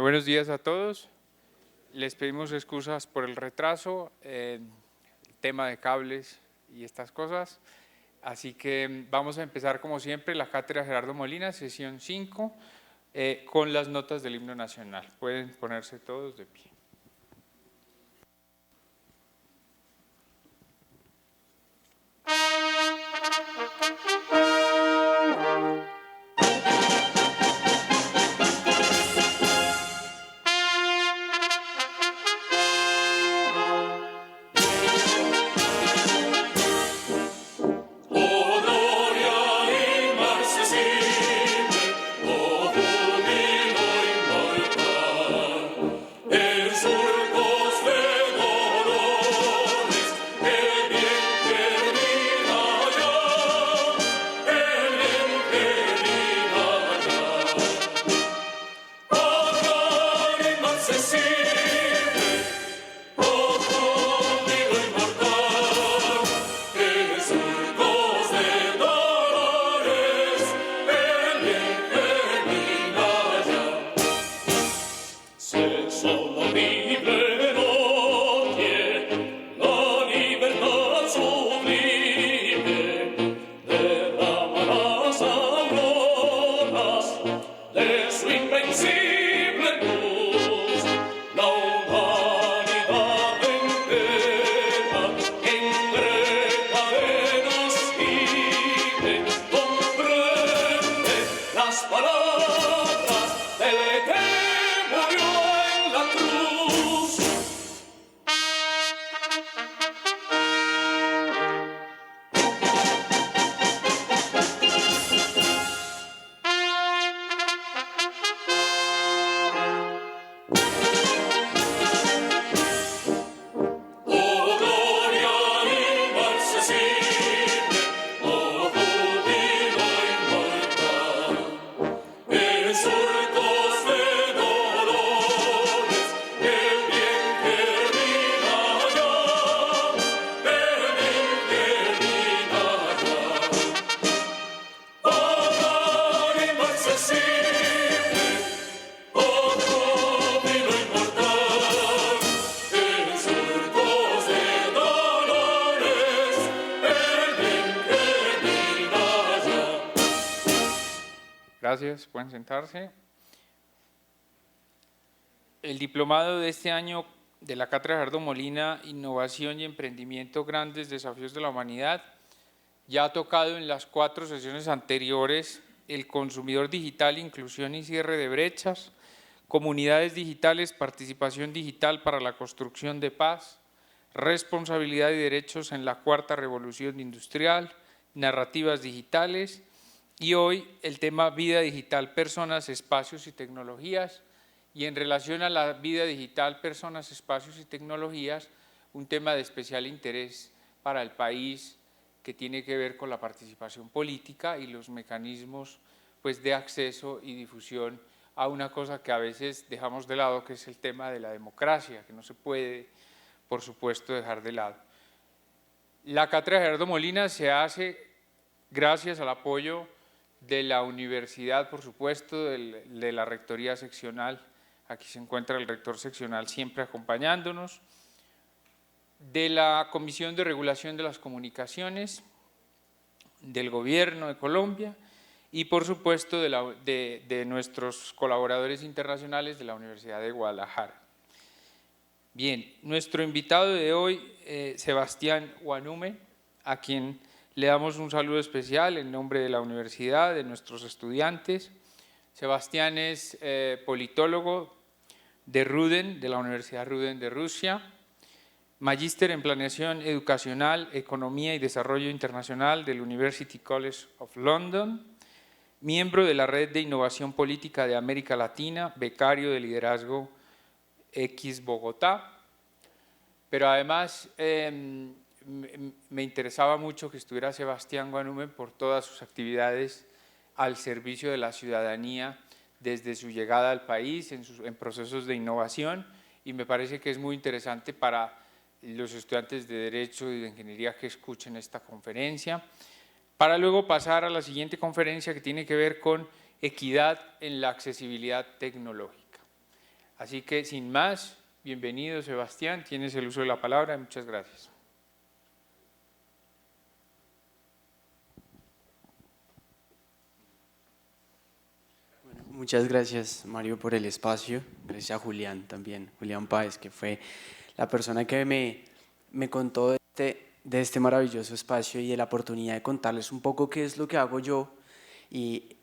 Buenos días a todos. Les pedimos excusas por el retraso, el tema de cables y estas cosas. Así que vamos a empezar como siempre la cátedra Gerardo Molina, sesión 5, con las notas del himno nacional. Pueden ponerse todos de pie. Gracias, pueden sentarse. El diplomado de este año de la Cátedra Gerardo Molina, Innovación y Emprendimiento, Grandes Desafíos de la Humanidad, ya ha tocado en las 4 sesiones anteriores el consumidor digital, inclusión y cierre de brechas, comunidades digitales, participación digital para la construcción de paz, responsabilidad y derechos en la 4ª revolución industrial, narrativas digitales, y hoy el tema vida digital, personas, espacios y tecnologías. Y en relación a la vida digital, personas, espacios y tecnologías, un tema de especial interés para el país que tiene que ver con la participación política y los mecanismos pues, de acceso y difusión a una cosa que a veces dejamos de lado, que es el tema de la democracia, que no se puede, por supuesto, dejar de lado. La Cátedra Gerardo Molina se hace gracias al apoyo de la universidad, por supuesto, de la rectoría seccional. Aquí se encuentra el rector seccional siempre acompañándonos, de la Comisión de Regulación de las Comunicaciones, del Gobierno de Colombia y, por supuesto, de nuestros colaboradores internacionales de la Universidad de Guadalajara. Bien, nuestro invitado de hoy, Sebastián Guanume, a quien le damos un saludo especial en nombre de la universidad, de nuestros estudiantes. Sebastián es politólogo de Ruden, de la Universidad Ruden de Rusia, magíster en Planeación Educacional, Economía y Desarrollo Internacional del University College of London, miembro de la Red de Innovación Política de América Latina, becario de Liderazgo X Bogotá, pero además me interesaba mucho que estuviera Sebastián Guanume por todas sus actividades al servicio de la ciudadanía desde su llegada al país, en procesos de innovación, y me parece que es muy interesante para los estudiantes de Derecho y de Ingeniería que escuchen esta conferencia, para luego pasar a la siguiente conferencia que tiene que ver con equidad en la accesibilidad tecnológica. Así que sin más, bienvenido Sebastián, tienes el uso de la palabra, muchas gracias. Muchas gracias, Mario, por el espacio. Gracias a Julián también, Julián Páez, que fue la persona que me contó de este maravilloso espacio y de la oportunidad de contarles un poco qué es lo que hago yo y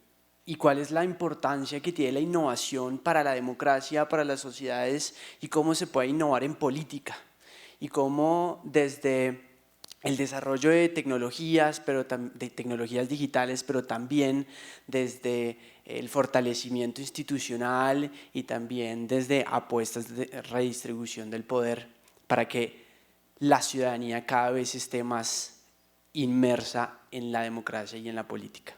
cuál es la importancia que tiene la innovación para la democracia, para las sociedades y cómo se puede innovar en política y cómo desde el desarrollo de tecnologías, de tecnologías digitales, pero también desde el fortalecimiento institucional y también desde apuestas de redistribución del poder para que la ciudadanía cada vez esté más inmersa en la democracia y en la política.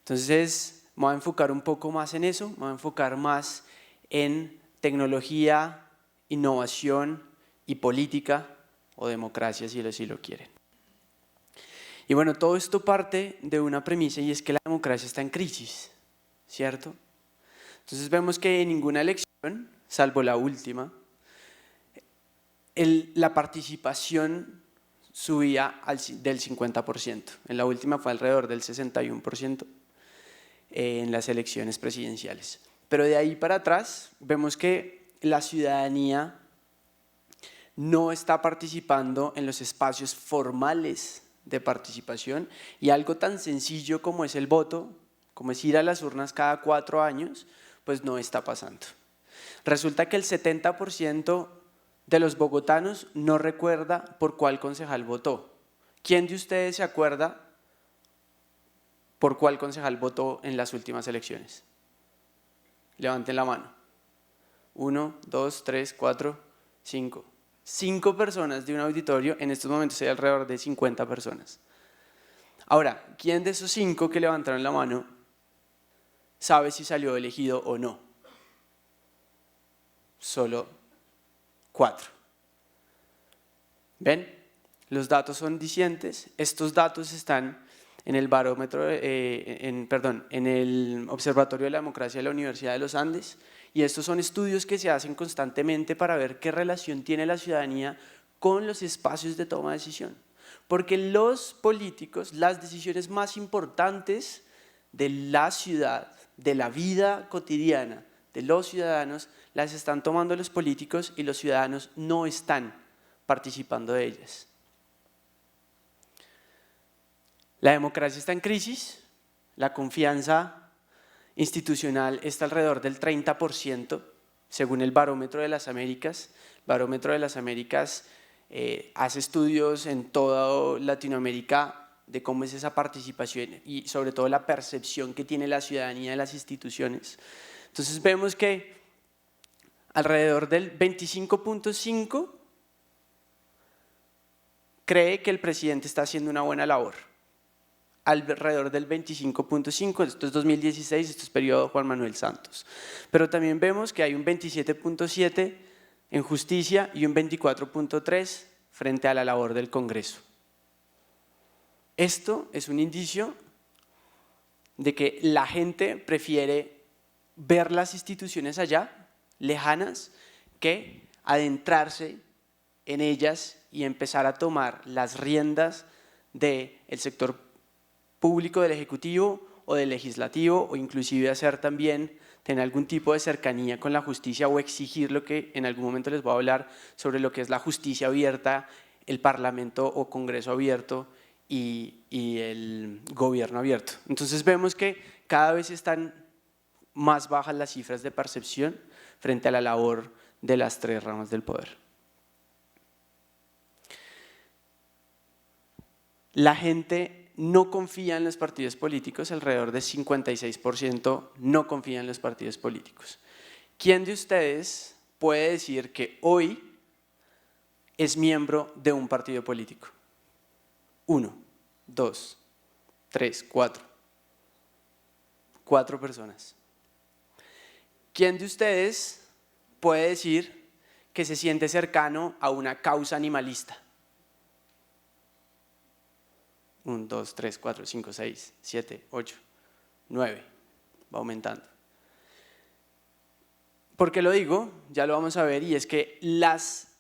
Entonces, me voy a enfocar un poco más en eso, me voy a enfocar más en tecnología, innovación y política, o democracia si así lo quieren. Y bueno, todo esto parte de una premisa y es que la democracia está en crisis, ¿cierto? Entonces vemos que en ninguna elección, salvo la última, la participación subía del 50%. En la última fue alrededor del 61% en las elecciones presidenciales. Pero de ahí para atrás vemos que la ciudadanía no está participando en los espacios formales de participación y algo tan sencillo como es el voto, como es ir a las urnas cada 4 años, pues no está pasando. Resulta que el 70% de los bogotanos no recuerda por cuál concejal votó. ¿Quién de ustedes se acuerda por cuál concejal votó en las últimas elecciones? Levanten la mano. 1, 2, 3, 4, 5. 5 personas de un auditorio, en estos momentos hay alrededor de 50 personas. Ahora, ¿quién de esos 5 que levantaron la mano sabe si salió elegido o no? Solo 4. ¿Ven? Los datos son dicientes. Estos datos están en el barómetro, en el Observatorio de la Democracia de la Universidad de los Andes, y estos son estudios que se hacen constantemente para ver qué relación tiene la ciudadanía con los espacios de toma de decisión. Porque los políticos, las decisiones más importantes de la ciudad, de la vida cotidiana de los ciudadanos, las están tomando los políticos y los ciudadanos no están participando de ellas. La democracia está en crisis, la confianza institucional está alrededor del 30%, según el Barómetro de las Américas. El Barómetro de las Américas hace estudios en toda Latinoamérica de cómo es esa participación y sobre todo la percepción que tiene la ciudadanía de las instituciones. Entonces vemos que alrededor del 25.5% cree que el presidente está haciendo una buena labor. Alrededor del 25.5%, esto es 2016, esto es periodo Juan Manuel Santos. Pero también vemos que hay un 27.7% en justicia y un 24.3% frente a la labor del Congreso. Esto es un indicio de que la gente prefiere ver las instituciones allá, lejanas, que adentrarse en ellas y empezar a tomar las riendas del sector público, del Ejecutivo o del Legislativo, o inclusive hacer también, tener algún tipo de cercanía con la justicia o exigir lo que en algún momento les voy a hablar sobre lo que es la justicia abierta, el Parlamento o Congreso abierto y el gobierno abierto. Entonces vemos que cada vez están más bajas las cifras de percepción frente a la labor de las 3 ramas del poder. La gente no confía en los partidos políticos, alrededor de 56% no confía en los partidos políticos. ¿Quién de ustedes puede decir que hoy es miembro de un partido político? 1, 2, 3, 4. 4 personas. ¿Quién de ustedes puede decir que se siente cercano a una causa animalista? 1, 2, 3, 4, 5, 6, 7, 8, 9. Va aumentando. ¿Por qué lo digo? Ya lo vamos a ver, y es que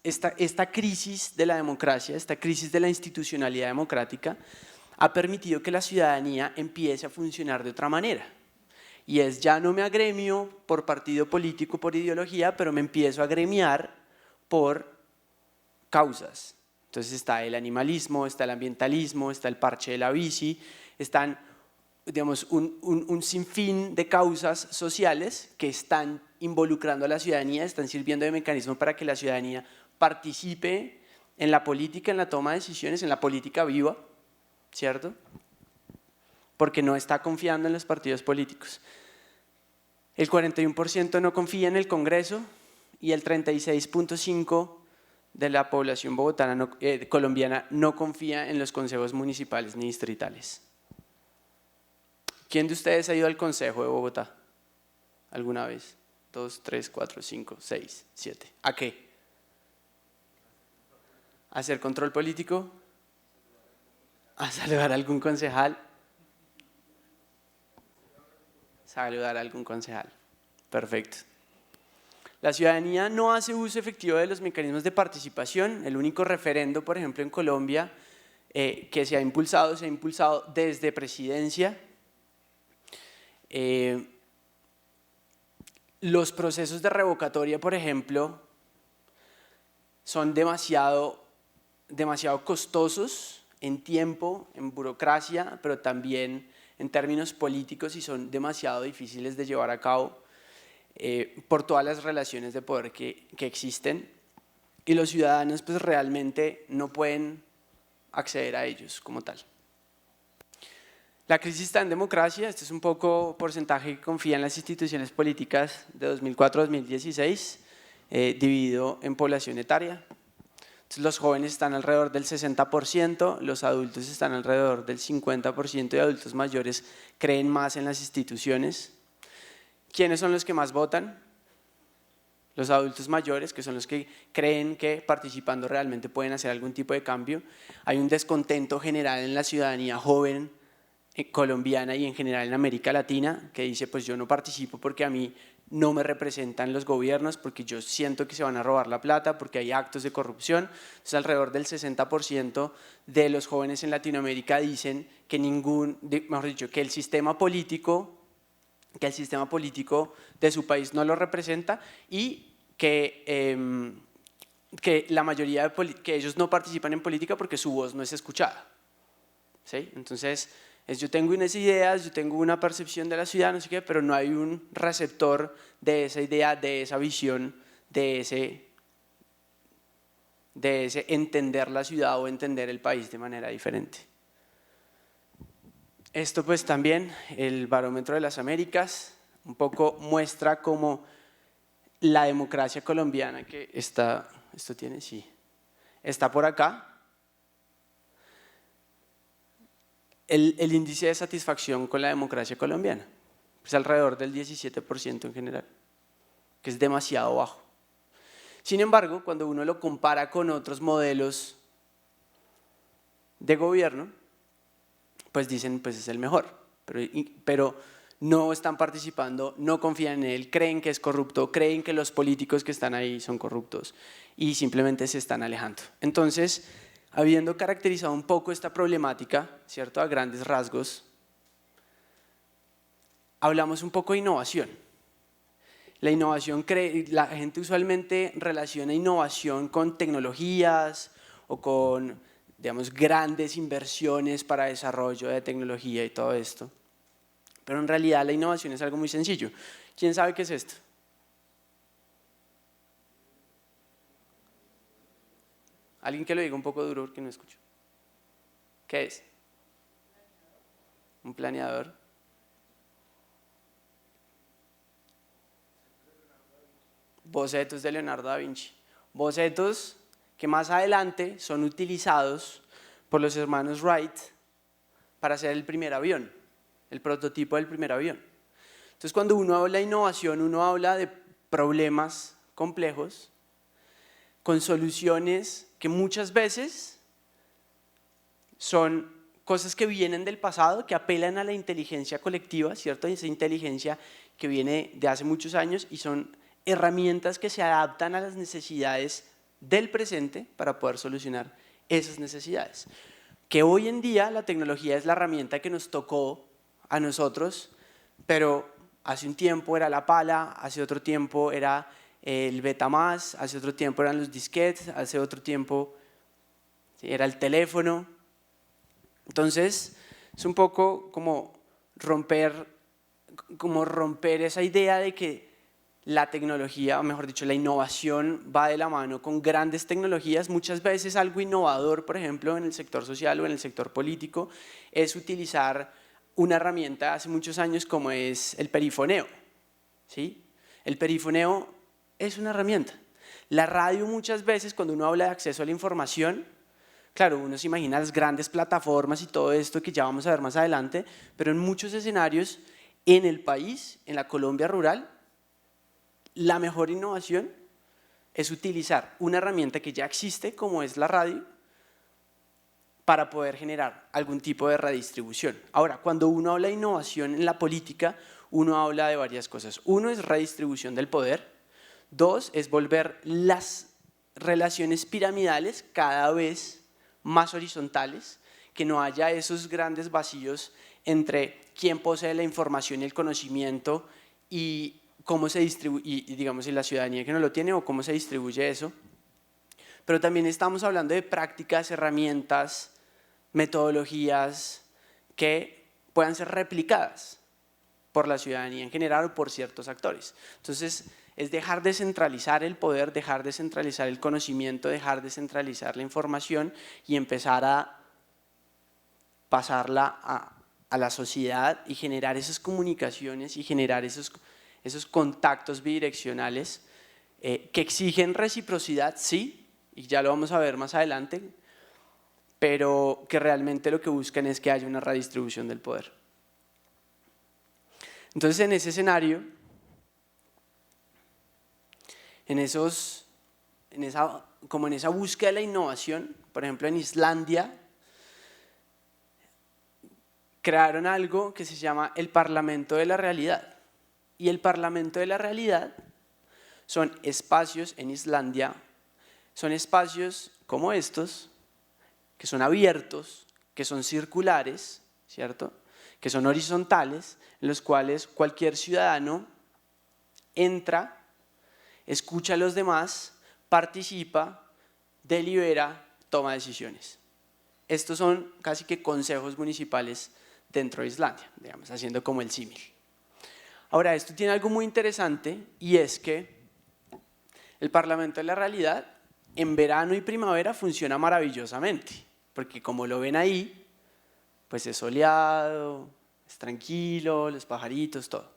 esta crisis de la democracia, esta crisis de la institucionalidad democrática, ha permitido que la ciudadanía empiece a funcionar de otra manera. Y es, ya no me agremio por partido político, por ideología, pero me empiezo a agremiar por causas. Entonces está el animalismo, está el ambientalismo, está el parche de la bici, están, digamos, un sinfín de causas sociales que están involucrando a la ciudadanía, están sirviendo de mecanismo para que la ciudadanía participe en la política, en la toma de decisiones, en la política viva, ¿cierto? Porque no está confiando en los partidos políticos. El 41% no confía en el Congreso y el 36.5% de la población bogotana colombiana no confía en los consejos municipales ni distritales. ¿Quién de ustedes ha ido al Consejo de Bogotá alguna vez? 2, 3, 4, 5, 6, 7. ¿A qué? ¿A hacer control político? ¿A saludar a algún concejal? Saludar a algún concejal. Perfecto. La ciudadanía no hace uso efectivo de los mecanismos de participación. El único referendo, por ejemplo, en Colombia, que se ha impulsado desde presidencia. Los procesos de revocatoria, por ejemplo, son demasiado costosos en tiempo, en burocracia, pero también en términos políticos, y son demasiado difíciles de llevar a cabo por todas las relaciones de poder que existen, y los ciudadanos pues realmente no pueden acceder a ellos como tal. La crisis está en democracia. Este es un poco porcentaje que confía en las instituciones políticas de 2004 a 2016, dividido en población etaria. Entonces, los jóvenes están alrededor del 60%, los adultos están alrededor del 50%, y adultos mayores creen más en las instituciones. ¿Quiénes son los que más votan? Los adultos mayores, que son los que creen que participando realmente pueden hacer algún tipo de cambio. Hay un descontento general en la ciudadanía joven colombiana y en general en América Latina, que dice, pues yo no participo porque a mí no me representan los gobiernos, porque yo siento que se van a robar la plata, porque hay actos de corrupción. Entonces, alrededor del 60% de los jóvenes en Latinoamérica dicen que que el sistema político de su país no lo representa, y que la mayoría que ellos no participan en política porque su voz no es escuchada. ¿Sí? Entonces, yo tengo unas ideas, yo tengo una percepción de la ciudad, no sé qué, pero no hay un receptor de esa idea, de esa visión, de ese entender la ciudad o entender el país de manera diferente. Esto pues también, el Barómetro de las Américas, un poco muestra cómo la democracia colombiana, que está por acá. El índice de satisfacción con la democracia colombiana es alrededor del 17% en general, que es demasiado bajo. Sin embargo, cuando uno lo compara con otros modelos de gobierno, pues dicen, pues es el mejor, pero no están participando, no confían en él, creen que es corrupto, creen que los políticos que están ahí son corruptos y simplemente se están alejando. Entonces, habiendo caracterizado un poco esta problemática, ¿cierto?, a grandes rasgos, hablamos un poco de innovación. La innovación, la gente usualmente relaciona innovación con tecnologías o con, digamos, grandes inversiones para desarrollo de tecnología y todo esto. Pero en realidad la innovación es algo muy sencillo. ¿Quién sabe qué es esto? Alguien que lo diga un poco duro porque no escucho. ¿Qué es? ¿Un planeador? Bocetos de Leonardo da Vinci. Bocetos que más adelante son utilizados por los hermanos Wright para hacer el primer avión, el prototipo del primer avión. Entonces, cuando uno habla de innovación, uno habla de problemas complejos con soluciones que muchas veces son cosas que vienen del pasado, que apelan a la inteligencia colectiva, ¿cierto? Esa inteligencia que viene de hace muchos años, y son herramientas que se adaptan a las necesidades del presente para poder solucionar esas necesidades. Que hoy en día la tecnología es la herramienta que nos tocó a nosotros, pero hace un tiempo era la pala, hace otro tiempo era el Betamax, hace otro tiempo eran los disquetes, hace otro tiempo era el teléfono. Entonces, es un poco como romper esa idea de que la tecnología, o mejor dicho, la innovación va de la mano con grandes tecnologías. Muchas veces algo innovador, por ejemplo, en el sector social o en el sector político, es utilizar una herramienta hace muchos años como es el perifoneo, ¿sí? El perifoneo es una herramienta. La radio muchas veces, cuando uno habla de acceso a la información, claro, uno se imagina las grandes plataformas y todo esto que ya vamos a ver más adelante, pero en muchos escenarios en el país, en la Colombia rural, la mejor innovación es utilizar una herramienta que ya existe, como es la radio, para poder generar algún tipo de redistribución. Ahora, cuando uno habla de innovación en la política, uno habla de varias cosas. Uno es redistribución del poder. Dos es volver las relaciones piramidales cada vez más horizontales, que no haya esos grandes vacíos entre quién posee la información y el conocimiento y cómo se distribuye, y digamos, y la ciudadanía que no lo tiene o cómo se distribuye eso. Pero también estamos hablando de prácticas, herramientas, metodologías que puedan ser replicadas por la ciudadanía en general o por ciertos actores. Entonces, es dejar de centralizar el poder, dejar de centralizar el conocimiento, dejar de centralizar la información y empezar a pasarla a la sociedad y generar esas comunicaciones y generar esos contactos bidireccionales que exigen reciprocidad, sí, y ya lo vamos a ver más adelante, pero que realmente lo que buscan es que haya una redistribución del poder. Entonces, en ese escenario, en esa búsqueda de la innovación, por ejemplo en Islandia, crearon algo que se llama el Parlamento de la Realidad. Y el Parlamento de la Realidad son espacios en Islandia, son espacios como estos, que son abiertos, que son circulares, ¿cierto?, que son horizontales, en los cuales cualquier ciudadano entra, escucha a los demás, participa, delibera, toma decisiones. Estos son casi que consejos municipales dentro de Islandia, digamos, haciendo como el símil. Ahora, esto tiene algo muy interesante y es que el Parlamento de la Realidad en verano y primavera funciona maravillosamente, porque como lo ven ahí, pues es soleado, es tranquilo, los pajaritos, todo.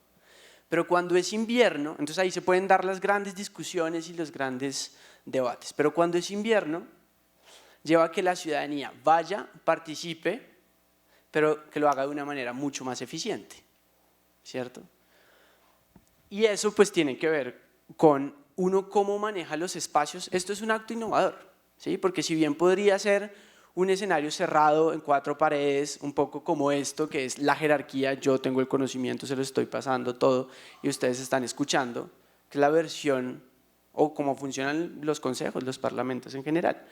Pero cuando es invierno, entonces ahí se pueden dar las grandes discusiones y los grandes debates, pero cuando es invierno, lleva a que la ciudadanía vaya, participe, pero que lo haga de una manera mucho más eficiente, ¿cierto? Y eso pues tiene que ver con uno cómo maneja los espacios. Esto es un acto innovador, ¿sí? Porque si bien podría ser un escenario cerrado en 4 paredes, un poco como esto, que es la jerarquía, yo tengo el conocimiento, se lo estoy pasando todo y ustedes están escuchando, que es la versión o cómo funcionan los consejos, los parlamentos en general.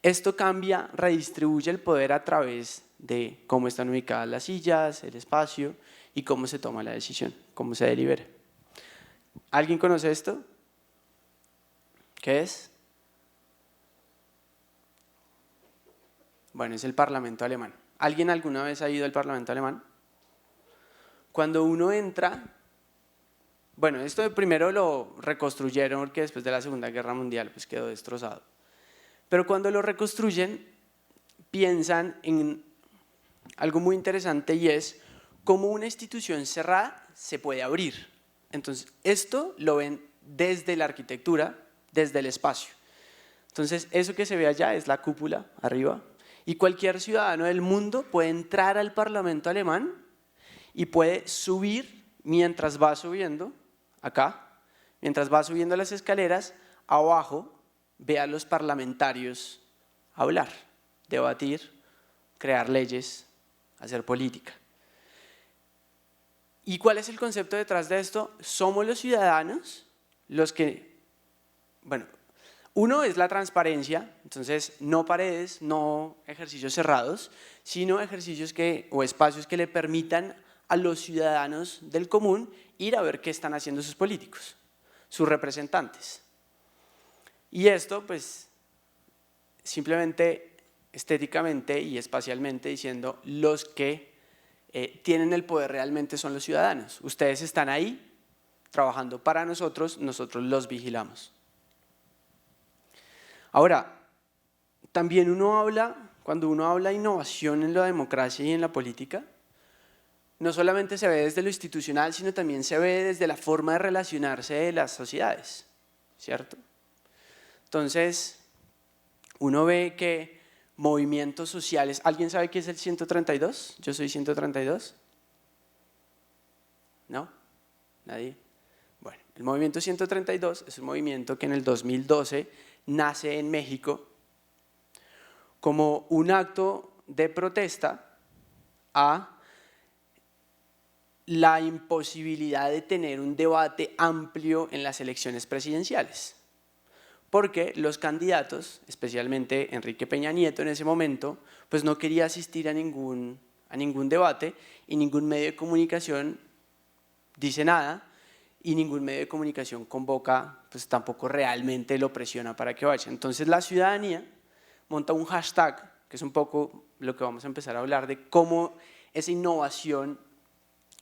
Esto cambia, redistribuye el poder a través de cómo están ubicadas las sillas, el espacio y cómo se toma la decisión, cómo se delibera. ¿Alguien conoce esto? ¿Qué es? Bueno, es el Parlamento alemán. ¿Alguien alguna vez ha ido al Parlamento alemán? Cuando uno entra, bueno, esto primero lo reconstruyeron porque después de la Segunda Guerra Mundial pues quedó destrozado. Pero cuando lo reconstruyen, piensan en algo muy interesante y es cómo una institución cerrada se puede abrir. Entonces, esto lo ven desde la arquitectura, desde el espacio. Entonces, eso que se ve allá es la cúpula arriba y cualquier ciudadano del mundo puede entrar al Parlamento alemán y puede subir mientras va subiendo, acá, mientras va subiendo las escaleras, abajo ve a los parlamentarios hablar, debatir, crear leyes, hacer política. ¿Y cuál es el concepto detrás de esto? Somos los ciudadanos los que, bueno, uno es la transparencia, entonces no paredes, no ejercicios cerrados, sino ejercicios o espacios que le permitan a los ciudadanos del común ir a ver qué están haciendo sus políticos, sus representantes. Y esto, pues, simplemente estéticamente y espacialmente diciendo los que tienen el poder realmente son los ciudadanos. Ustedes están ahí trabajando para nosotros, nosotros los vigilamos. Ahora, también cuando uno habla de innovación en la democracia y en la política, no solamente se ve desde lo institucional, sino también se ve desde la forma de relacionarse de las sociedades, ¿cierto? Entonces, uno ve que movimientos sociales, ¿alguien sabe qué es el 132? Yo soy 132. ¿No? ¿Nadie? Bueno, el movimiento 132 es un movimiento que en el 2012 nace en México como un acto de protesta a la imposibilidad de tener un debate amplio en las elecciones presidenciales. Porque los candidatos, especialmente Enrique Peña Nieto en ese momento, pues no quería asistir a ningún debate y ningún medio de comunicación dice nada y ningún medio de comunicación convoca, pues tampoco realmente lo presiona para que vaya. Entonces la ciudadanía monta un hashtag, que es un poco lo que vamos a empezar a hablar de cómo esa innovación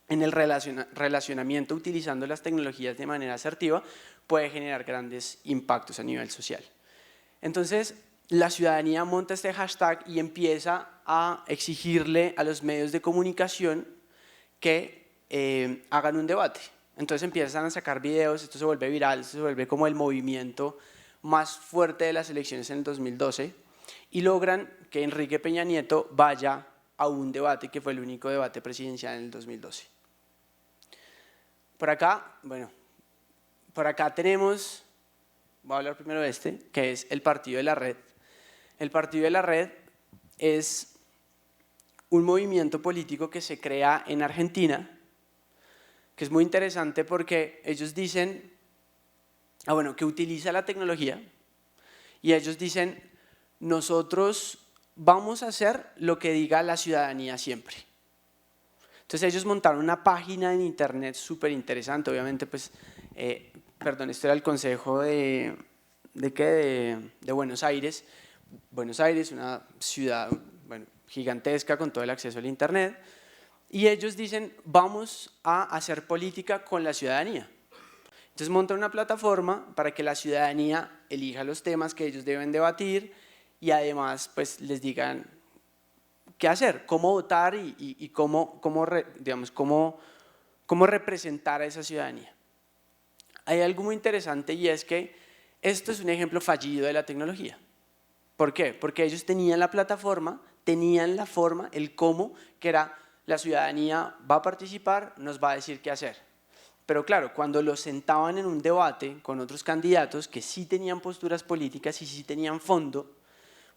en el relacionamiento utilizando las tecnologías de manera asertiva puede generar grandes impactos a nivel social. Entonces, la ciudadanía monta este hashtag y empieza a exigirle a los medios de comunicación que hagan un debate. Entonces empiezan a sacar videos, esto se vuelve viral, esto se vuelve como el movimiento más fuerte de las elecciones en el 2012 y logran que Enrique Peña Nieto vaya a un debate que fue el único debate presidencial en el 2012. Por acá, bueno, por acá tenemos, voy a hablar primero de este, que es el Partido de la Red. El Partido de la Red es un movimiento político que se crea en Argentina, que es muy interesante porque ellos dicen, que utiliza la tecnología y ellos dicen, nosotros vamos a hacer lo que diga la ciudadanía siempre. Entonces ellos montaron una página en internet súper interesante, obviamente pues, esto era el consejo de Buenos Aires. Buenos Aires, una ciudad gigantesca con todo el acceso al internet, y ellos dicen, vamos a hacer política con la ciudadanía. Entonces montan una plataforma para que la ciudadanía elija los temas que ellos deben debatir y además pues les digan qué hacer, cómo votar y cómo representar a esa ciudadanía. Hay algo muy interesante y es que esto es un ejemplo fallido de la tecnología. ¿Por qué? Porque ellos tenían la plataforma, tenían la forma, el cómo, que era la ciudadanía va a participar, nos va a decir qué hacer. Pero claro, cuando los sentaban en un debate con otros candidatos que sí tenían posturas políticas y sí tenían fondo,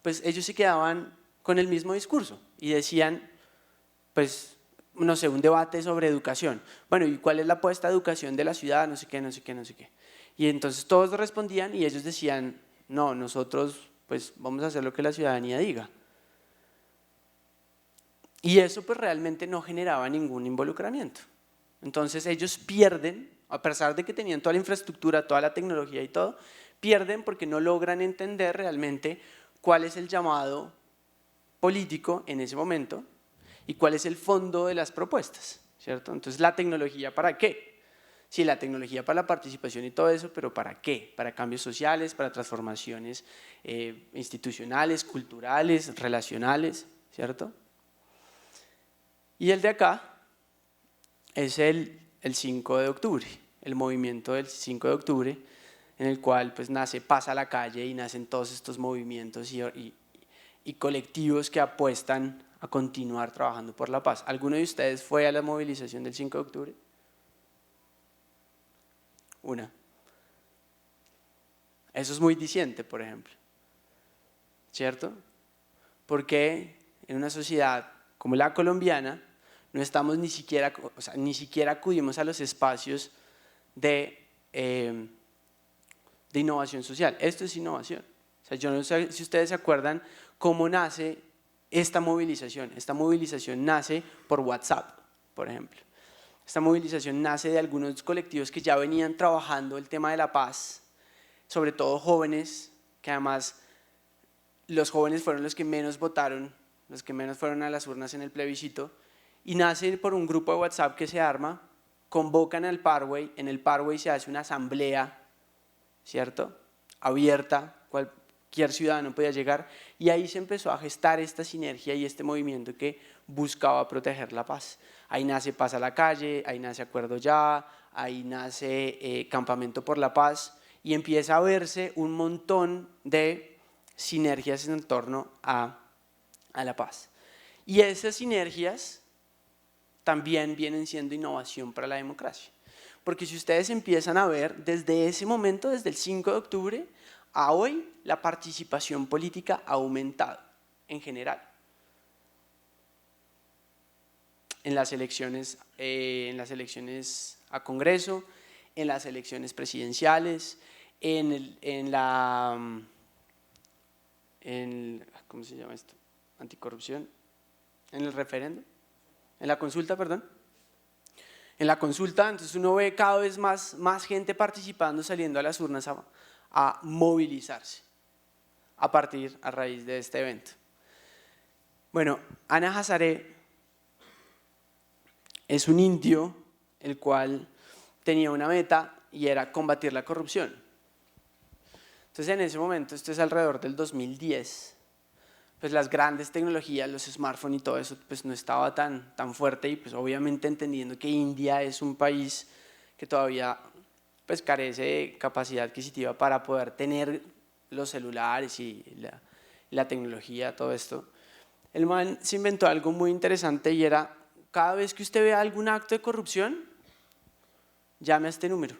pues ellos se quedaban con el mismo discurso y decían, pues, no sé, un debate sobre educación. Bueno, ¿y cuál es la apuesta de educación de la ciudad? No sé qué, no sé qué, no sé qué. Y entonces todos respondían y ellos decían, no, nosotros pues vamos a hacer lo que la ciudadanía diga. Y eso pues realmente no generaba ningún involucramiento. Entonces ellos pierden, a pesar de que tenían toda la infraestructura, toda la tecnología y todo, pierden porque no logran entender realmente cuál es el llamado político en ese momento y cuál es el fondo de las propuestas, ¿cierto? Entonces, ¿la tecnología para qué? Sí, la tecnología para la participación y todo eso, pero ¿para qué? Para cambios sociales, para transformaciones institucionales, culturales, relacionales, ¿cierto? Y el de acá es el 5 de octubre, el movimiento del 5 de octubre, en el cual pues nace Paz a la Calle y nacen todos estos movimientos y colectivos que apuestan a continuar trabajando por la paz. ¿Alguno de ustedes fue a la movilización del 5 de octubre? Una. Eso es muy diciente, por ejemplo, ¿cierto? Porque en una sociedad como la colombiana no estamos ni siquiera acudimos a los espacios de de innovación social. Esto es innovación. O sea, yo no sé si ustedes se acuerdan cómo nace esta movilización. Esta movilización nace por WhatsApp, por ejemplo. Esta movilización nace de algunos colectivos que ya venían trabajando el tema de la paz, sobre todo jóvenes, que además los jóvenes fueron los que menos votaron, los que menos fueron a las urnas en el plebiscito, y nace por un grupo de WhatsApp que se arma, convocan al Parkway, en el Parkway se hace una asamblea, ¿cierto?, abierta, cualquier ciudadano podía llegar, y ahí se empezó a gestar esta sinergia y este movimiento que buscaba proteger la paz. Ahí nace Paz a la Calle, ahí nace Acuerdo Ya, ahí nace Campamento por la Paz, y empieza a verse un montón de sinergias en torno a la paz. Y esas sinergias también vienen siendo innovación para la democracia. Porque si ustedes empiezan a ver, desde ese momento, desde el 5 de octubre a hoy, la participación política ha aumentado en general. En las elecciones a Congreso, en las elecciones presidenciales, ¿cómo se llama esto? Anticorrupción, en el referéndum, en la consulta, perdón. En la consulta, entonces uno ve cada vez más gente participando, saliendo a las urnas a movilizarse a raíz de este evento. Bueno, Ana Hazaré es un indio el cual tenía una meta y era combatir la corrupción. Entonces en ese momento, esto es alrededor del 2010, pues las grandes tecnologías, los smartphones y todo eso, pues no estaba tan fuerte, y pues obviamente entendiendo que India es un país que todavía pues carece de capacidad adquisitiva para poder tener los celulares y la tecnología, todo esto, el man se inventó algo muy interesante y era: cada vez que usted vea algún acto de corrupción, llame a este número.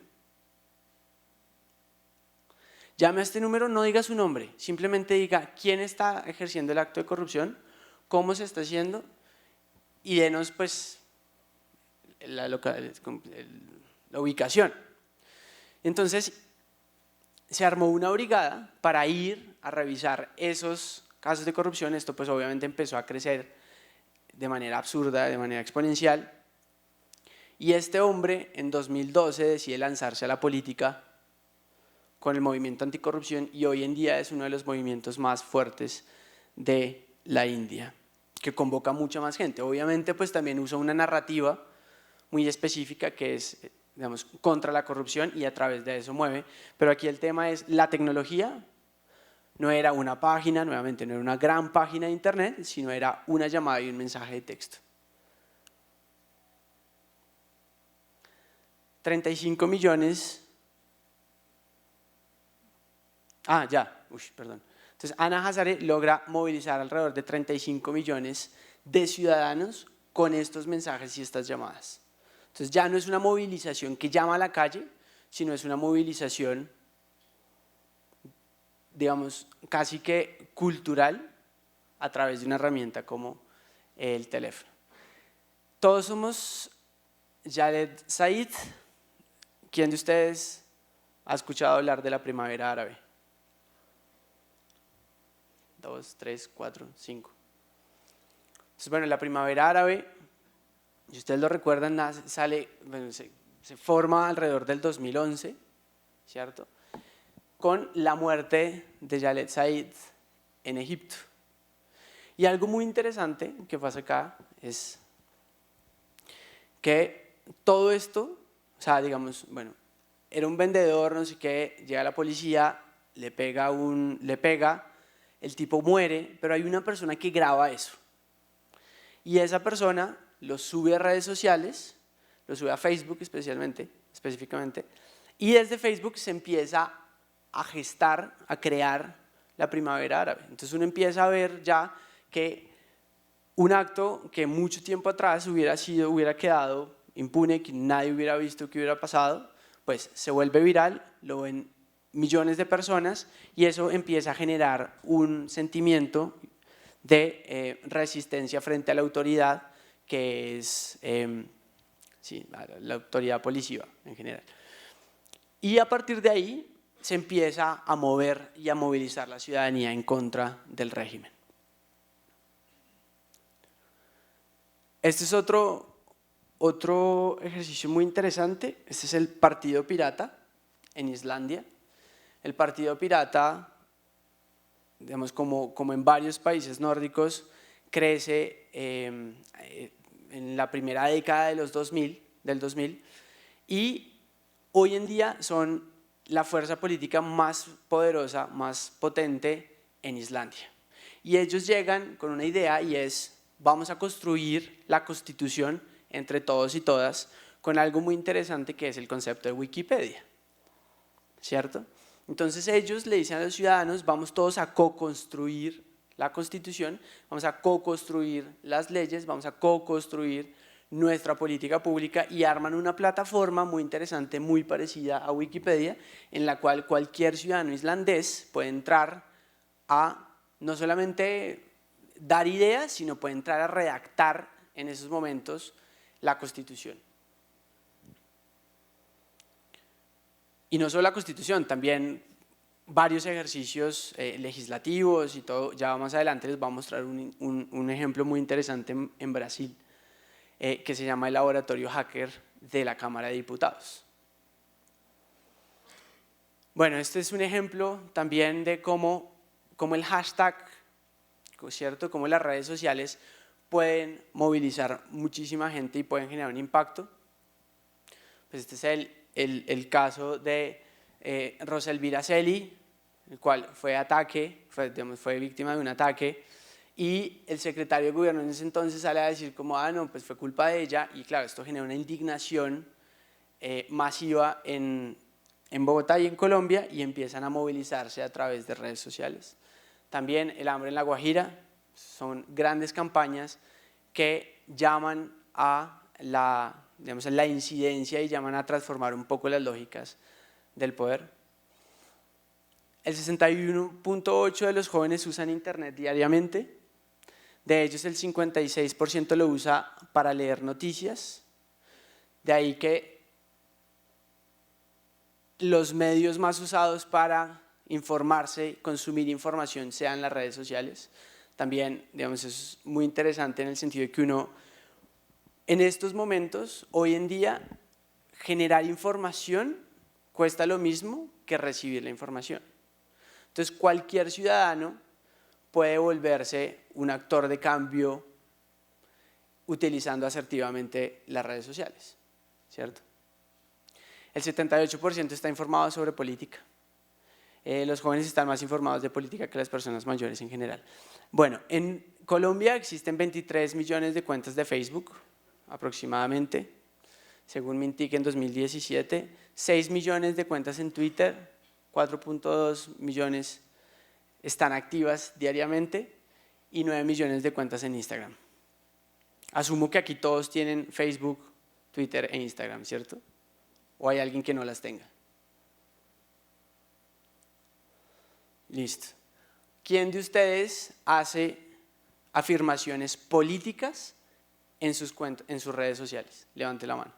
Llame a este número, no diga su nombre, simplemente diga quién está ejerciendo el acto de corrupción, cómo se está haciendo, y denos pues la ubicación. Entonces se armó una brigada para ir a revisar esos casos de corrupción. Esto pues obviamente empezó a crecer de manera absurda, de manera exponencial, y este hombre en 2012 decide lanzarse a la política con el movimiento anticorrupción, y hoy en día es uno de los movimientos más fuertes de la India, que convoca mucha más gente. Obviamente pues también usa una narrativa muy específica que es, digamos, contra la corrupción, y a través de eso mueve, pero aquí el tema es la tecnología. No era una página, nuevamente no era una gran página de internet, sino era una llamada y un mensaje de texto. 35 millones. Perdón. Entonces Ana Hazaré logra movilizar alrededor de 35 millones de ciudadanos con estos mensajes y estas llamadas. Entonces ya no es una movilización que llama a la calle, sino es una movilización, digamos, casi que cultural, a través de una herramienta como el teléfono. Todos somos Khaled Said. ¿Quién de ustedes ha escuchado hablar de la primavera árabe? 2, 3, 4, 5. Entonces, bueno, la primavera árabe, si ustedes lo recuerdan, se forma alrededor del 2011, ¿cierto?, con la muerte de Khaled Said en Egipto. Y algo muy interesante que pasa acá es que todo esto, o sea, digamos, bueno, era un vendedor, no sé qué, llega la policía, le pega, el tipo muere, pero hay una persona que graba eso. Y esa persona lo sube a redes sociales, lo sube a Facebook específicamente, y desde Facebook se empieza a gestar, a crear la primavera árabe. Entonces uno empieza a ver ya que un acto que mucho tiempo atrás hubiera quedado impune, que nadie hubiera visto que hubiera pasado, pues se vuelve viral, lo ven millones de personas, y eso empieza a generar un sentimiento de resistencia frente a la autoridad, que es la autoridad policiva en general. Y a partir de ahí se empieza a mover y a movilizar la ciudadanía en contra del régimen. Este es otro ejercicio muy interesante. Este es el Partido Pirata en Islandia. El Partido Pirata, digamos, como en varios países nórdicos, crece en la primera década de del 2000, y hoy en día son la fuerza política más poderosa, más potente en Islandia. Y ellos llegan con una idea, y es: vamos a construir la Constitución entre todos y todas, con algo muy interesante que es el concepto de Wikipedia, ¿cierto? Entonces ellos le dicen a los ciudadanos: vamos todos a co-construir la Constitución, vamos a co-construir las leyes, vamos a co-construir nuestra política pública, y arman una plataforma muy interesante, muy parecida a Wikipedia, en la cual cualquier ciudadano islandés puede entrar a no solamente dar ideas, sino puede entrar a redactar en esos momentos la Constitución. Y no solo la Constitución, también varios ejercicios legislativos y todo. Ya más adelante les voy a mostrar un ejemplo muy interesante en Brasil, que se llama el Laboratorio Hacker de la Cámara de Diputados. Bueno, este es un ejemplo también de cómo el hashtag, ¿cierto?, cómo las redes sociales pueden movilizar muchísima gente y pueden generar un impacto. Pues este es el caso de Rosa Elvira Celi, el cual fue víctima de un ataque, y el secretario de gobierno en ese entonces sale a decir como: no, pues fue culpa de ella. Y claro, esto genera una indignación masiva en Bogotá y en Colombia, y empiezan a movilizarse a través de redes sociales. También el hambre en La Guajira, son grandes campañas que llaman a la incidencia y llaman a transformar un poco las lógicas del poder. El 61.8% de los jóvenes usan internet diariamente. De ellos el 56% lo usa para leer noticias. De ahí que los medios más usados para informarse, consumir información, sean las redes sociales. También, digamos, es muy interesante en el sentido de que uno, en estos momentos, hoy en día, generar información cuesta lo mismo que recibir la información. Entonces, cualquier ciudadano puede volverse un actor de cambio utilizando asertivamente las redes sociales, ¿cierto? El 78% está informado sobre política. Los jóvenes están más informados de política que las personas mayores en general. Bueno, en Colombia existen 23 millones de cuentas de Facebook, aproximadamente, según Mintic en 2017, 6 millones de cuentas en Twitter, 4.2 millones están activas diariamente, y 9 millones de cuentas en Instagram. Asumo que aquí todos tienen Facebook, Twitter e Instagram, ¿cierto? ¿O hay alguien que no las tenga? Listo. ¿Quién de ustedes hace afirmaciones políticas en sus redes sociales? Levante la mano.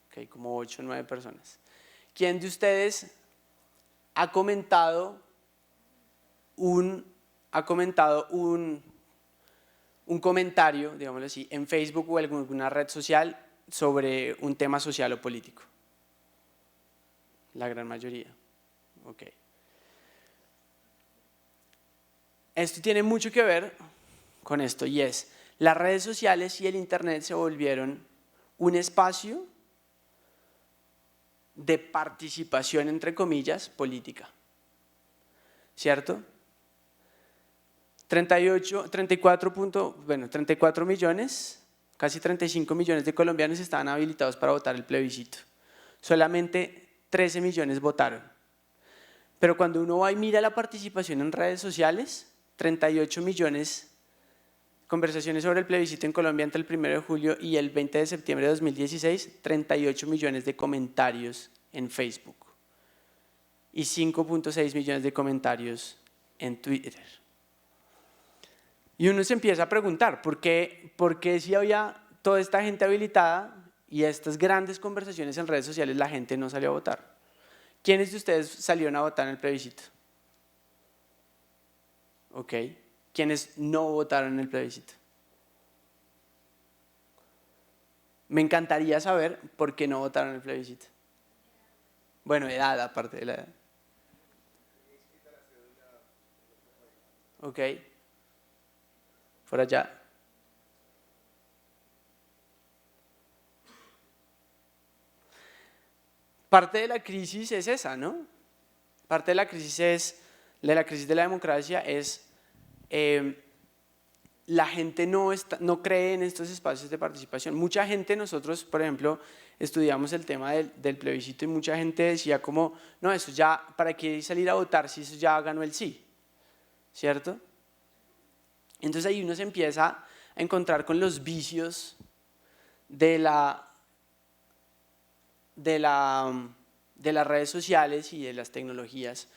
Ok, como 8 o 9 personas. ¿Quién de ustedes ha comentado un comentario, digámoslo así, en Facebook o en alguna red social sobre un tema social o político? La gran mayoría. Ok. Esto tiene mucho que ver con esto, y es: las redes sociales y el internet se volvieron un espacio de participación, entre comillas, política, ¿cierto? 34 millones, casi 35 millones de colombianos estaban habilitados para votar el plebiscito. Solamente 13 millones votaron. Pero cuando uno va y mira la participación en redes sociales, 38 millones conversaciones sobre el plebiscito en Colombia entre el 1 de julio y el 20 de septiembre de 2016, 38 millones de comentarios en Facebook y 5.6 millones de comentarios en Twitter. Y uno se empieza a preguntar, ¿por qué si había toda esta gente habilitada y estas grandes conversaciones en redes sociales la gente no salió a votar. ¿Quiénes de ustedes salieron a votar en el plebiscito? Ok. ¿Quiénes no votaron en el plebiscito? Me encantaría saber por qué no votaron en el plebiscito. Bueno, edad, aparte de la edad. Ok. Por allá. Parte de la crisis es esa, ¿no? Parte de la crisis de la democracia es la gente no cree en estos espacios de participación. Mucha gente, nosotros, por ejemplo, estudiamos el tema del plebiscito y mucha gente decía como, no, eso ya, ¿para qué salir a votar si eso ya ganó el sí? ¿Cierto? Entonces ahí uno se empieza a encontrar con los vicios de las redes sociales y de las tecnologías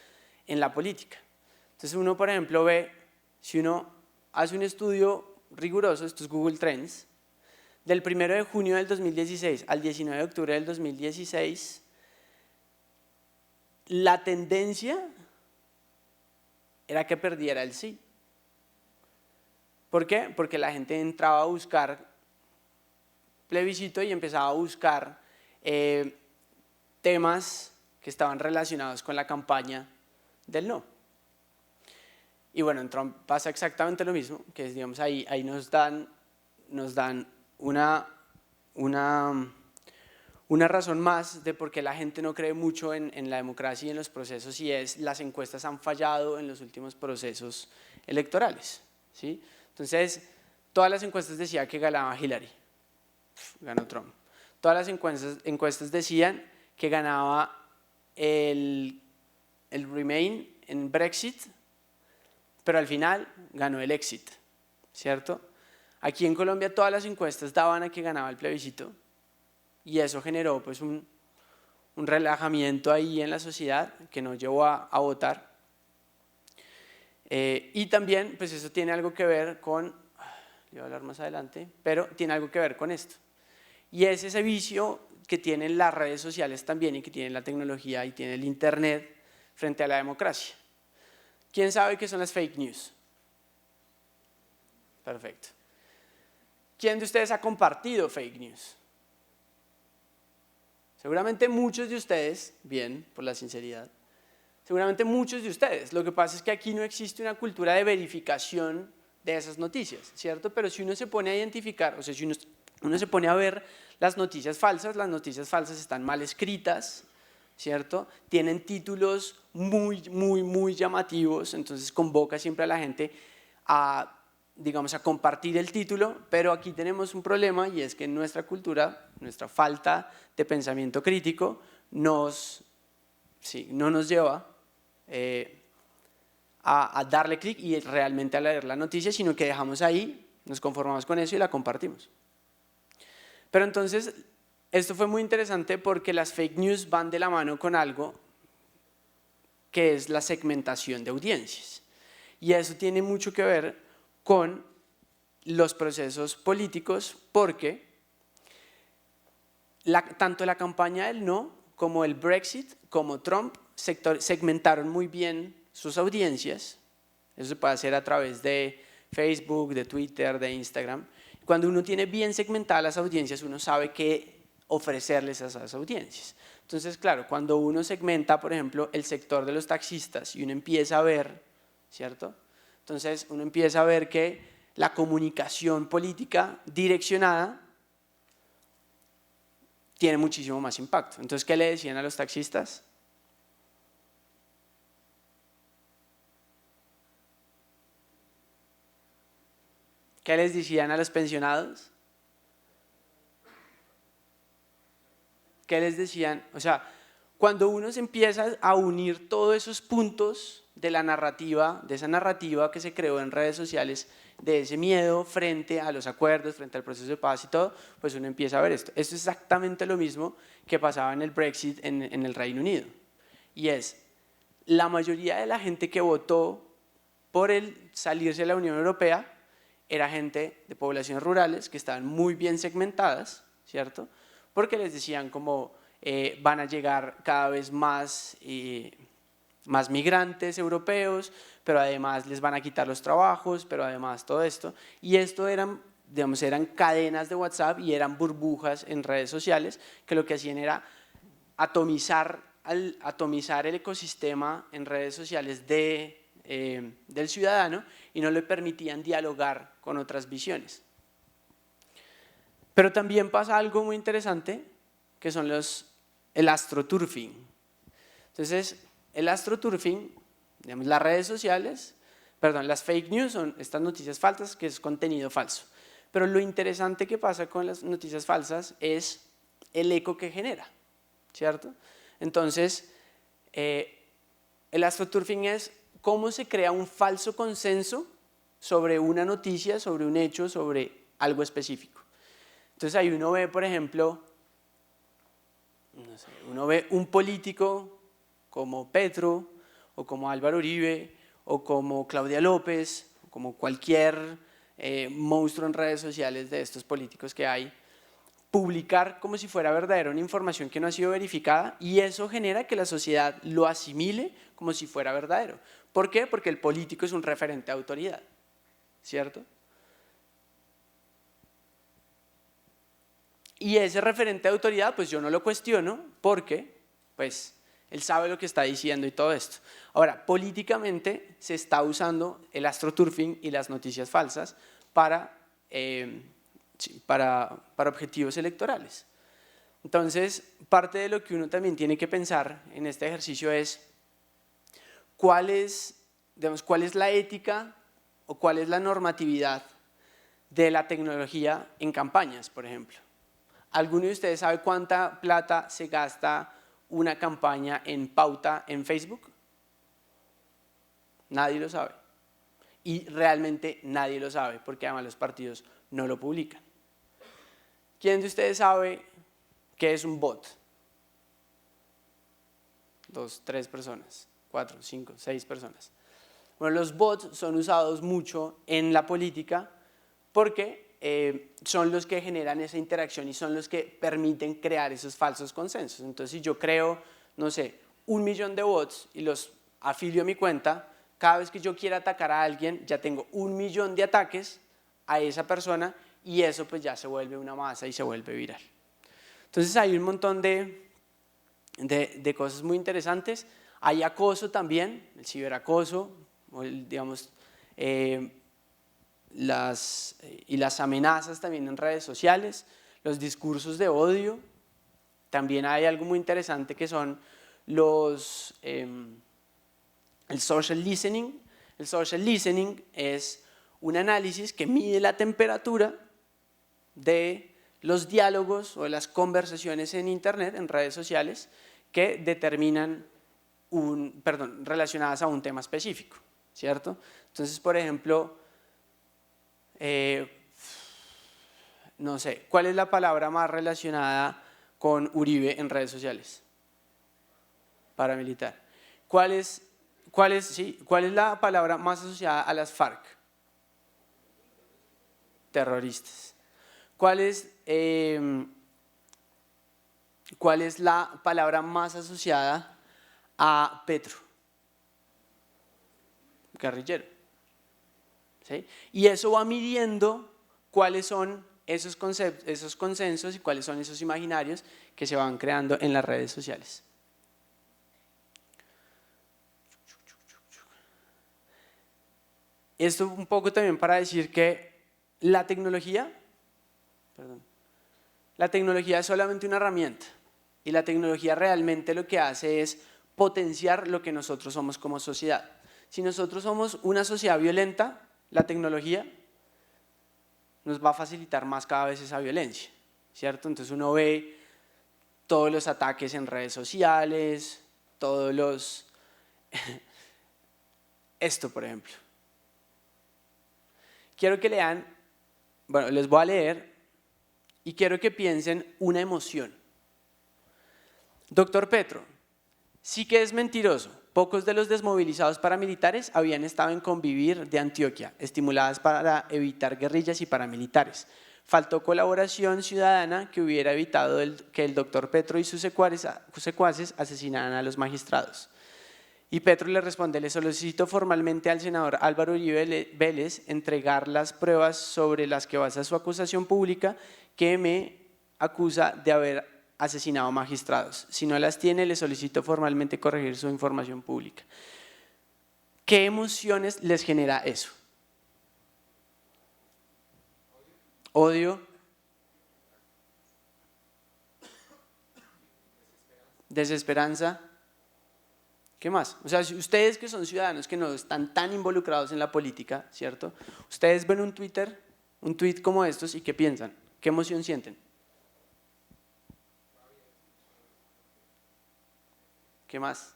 en la política. Entonces uno, por ejemplo, ve, si uno hace un estudio riguroso, esto es Google Trends, del 1 de junio del 2016 al 19 de octubre del 2016, la tendencia era que perdiera el sí. ¿Por qué? Porque la gente entraba a buscar plebiscito y empezaba a buscar temas que estaban relacionados con la campaña del no. Y bueno, en Trump pasa exactamente lo mismo, que es, digamos, ahí nos dan una razón más de por qué la gente no cree mucho en la democracia y en los procesos, y es las encuestas han fallado en los últimos procesos electorales, ¿sí? Entonces, todas las encuestas decían que ganaba Hillary, ganó Trump. Todas las encuestas decían que ganaba el Remain en Brexit, pero al final ganó el Exit, ¿cierto? Aquí en Colombia todas las encuestas daban a que ganaba el plebiscito y eso generó pues un relajamiento ahí en la sociedad que nos llevó a votar. Y también pues eso tiene algo que ver con, le voy a hablar más adelante, pero tiene algo que ver con esto. Y es ese vicio que tienen las redes sociales también y que tiene la tecnología y tiene el internet frente a la democracia. ¿Quién sabe qué son las fake news? Perfecto. ¿Quién de ustedes ha compartido fake news? Seguramente muchos de ustedes, bien, por la sinceridad, seguramente muchos de ustedes. Lo que pasa es que aquí no existe una cultura de verificación de esas noticias, ¿cierto? Pero si uno se pone a identificar, o sea, si uno se pone a ver las noticias falsas están mal escritas, ¿cierto? Tienen títulos muy llamativos, entonces convoca siempre a la gente a, digamos, a compartir el título, pero aquí tenemos un problema y es que en nuestra cultura, nuestra falta de pensamiento crítico no nos lleva a darle clic y realmente a leer la noticia, sino que dejamos ahí, nos conformamos con eso y la compartimos. Pero entonces, esto fue muy interesante porque las fake news van de la mano con algo que es la segmentación de audiencias. Y eso tiene mucho que ver con los procesos políticos porque tanto la campaña del no como el Brexit como Trump segmentaron muy bien sus audiencias. Eso se puede hacer a través de Facebook, de Twitter, de Instagram. Cuando uno tiene bien segmentadas las audiencias, uno sabe qué ofrecerles a esas audiencias. Entonces, claro, cuando uno segmenta, por ejemplo, el sector de los taxistas y uno empieza a ver, ¿cierto? Entonces, uno empieza a ver que la comunicación política direccionada tiene muchísimo más impacto. Entonces, ¿qué le decían a los taxistas? ¿Qué les decían a los pensionados? ¿Qué les decían? O sea, cuando uno se empieza a unir todos esos puntos de la narrativa, de esa narrativa que se creó en redes sociales, de ese miedo frente a los acuerdos, frente al proceso de paz y todo, pues uno empieza a ver esto. Esto es exactamente lo mismo que pasaba en el Brexit en el Reino Unido. Y es, la mayoría de la gente que votó por el salirse de la Unión Europea era gente de poblaciones rurales que estaban muy bien segmentadas, ¿cierto? porque les decían como van a llegar cada vez más migrantes europeos, pero además les van a quitar los trabajos, pero además todo esto. Y esto eran, digamos, eran cadenas de WhatsApp y eran burbujas en redes sociales que lo que hacían era atomizar el ecosistema en redes sociales del ciudadano y no le permitían dialogar con otras visiones. Pero también pasa algo muy interesante, que son el astroturfing. Entonces, el astroturfing, digamos, las redes sociales, perdón, las fake news son estas noticias falsas, que es contenido falso. Pero lo interesante que pasa con las noticias falsas es el eco que genera, ¿cierto? Entonces, el astroturfing es cómo se crea un falso consenso sobre una noticia, sobre un hecho, sobre algo específico. Entonces ahí uno ve, por ejemplo, no sé, uno ve un político como Petro, o como Álvaro Uribe, o como Claudia López, o como cualquier monstruo en redes sociales de estos políticos que hay, publicar como si fuera verdadera una información que no ha sido verificada, y eso genera que la sociedad lo asimile como si fuera verdadero. ¿Por qué? Porque el político es un referente de autoridad, ¿cierto? Y ese referente de autoridad, pues yo no lo cuestiono porque, pues, él sabe lo que está diciendo y todo esto. Ahora, políticamente se está usando el astroturfing y las noticias falsas para objetivos electorales. Entonces, parte de lo que uno también tiene que pensar en este ejercicio es cuál es la ética o cuál es la normatividad de la tecnología en campañas, por ejemplo. ¿Alguno de ustedes sabe cuánta plata se gasta una campaña en pauta en Facebook? Nadie lo sabe. Y realmente nadie lo sabe, porque además los partidos no lo publican. ¿Quién de ustedes sabe qué es un bot? 2, 3 personas, 4, 5, 6 personas. Bueno, los bots son usados mucho en la política porque son los que generan esa interacción y son los que permiten crear esos falsos consensos. Entonces, si yo creo, no sé, 1 millón de bots y los afilio a mi cuenta, cada vez que yo quiera atacar a alguien, ya tengo 1 millón de ataques a esa persona y eso pues ya se vuelve una masa y se vuelve viral. Entonces, hay un montón de cosas muy interesantes. Hay acoso también, el ciberacoso, digamos, las amenazas también en redes sociales, los discursos de odio. También hay algo muy interesante que son el social listening. El social listening es un análisis que mide la temperatura de los diálogos o de las conversaciones en internet, en redes sociales, que determinan relacionadas a un tema específico, ¿cierto? Entonces, por ejemplo, no sé, ¿cuál es la palabra más relacionada con Uribe en redes sociales? Paramilitar. ¿Cuál es la palabra más asociada a las FARC? Terroristas. ¿Cuál es la palabra más asociada a Petro? Guerrillero. ¿Sí? Y eso va midiendo cuáles son esos consensos y cuáles son esos imaginarios que se van creando en las redes sociales. Esto un poco también para decir que la tecnología es solamente una herramienta y la tecnología realmente lo que hace es potenciar lo que nosotros somos como sociedad. Si nosotros somos una sociedad violenta, la tecnología nos va a facilitar más cada vez esa violencia, ¿cierto? Entonces uno ve todos los ataques en redes sociales, esto, por ejemplo. Quiero que lean, bueno, les voy a leer y quiero que piensen una emoción. Doctor Petro, sí que es mentiroso, Pocos de los desmovilizados paramilitares habían estado en Convivir de Antioquia, estimuladas para evitar guerrillas y paramilitares. Faltó colaboración ciudadana que hubiera evitado que el doctor Petro y sus secuaces asesinaran a los magistrados. Y Petro le responde: le solicito formalmente al senador Álvaro Uribe Vélez entregar las pruebas sobre las que basa su acusación pública que me acusa de haber asesinado magistrados. Si no las tiene, le solicito formalmente corregir su información pública. ¿Qué emociones les genera eso? Odio, desesperanza. ¿Qué más? O sea, si ustedes que son ciudadanos que no están tan involucrados en la política, ¿cierto? Ustedes ven un tweet como estos y ¿qué piensan? ¿Qué emoción sienten? ¿Qué más?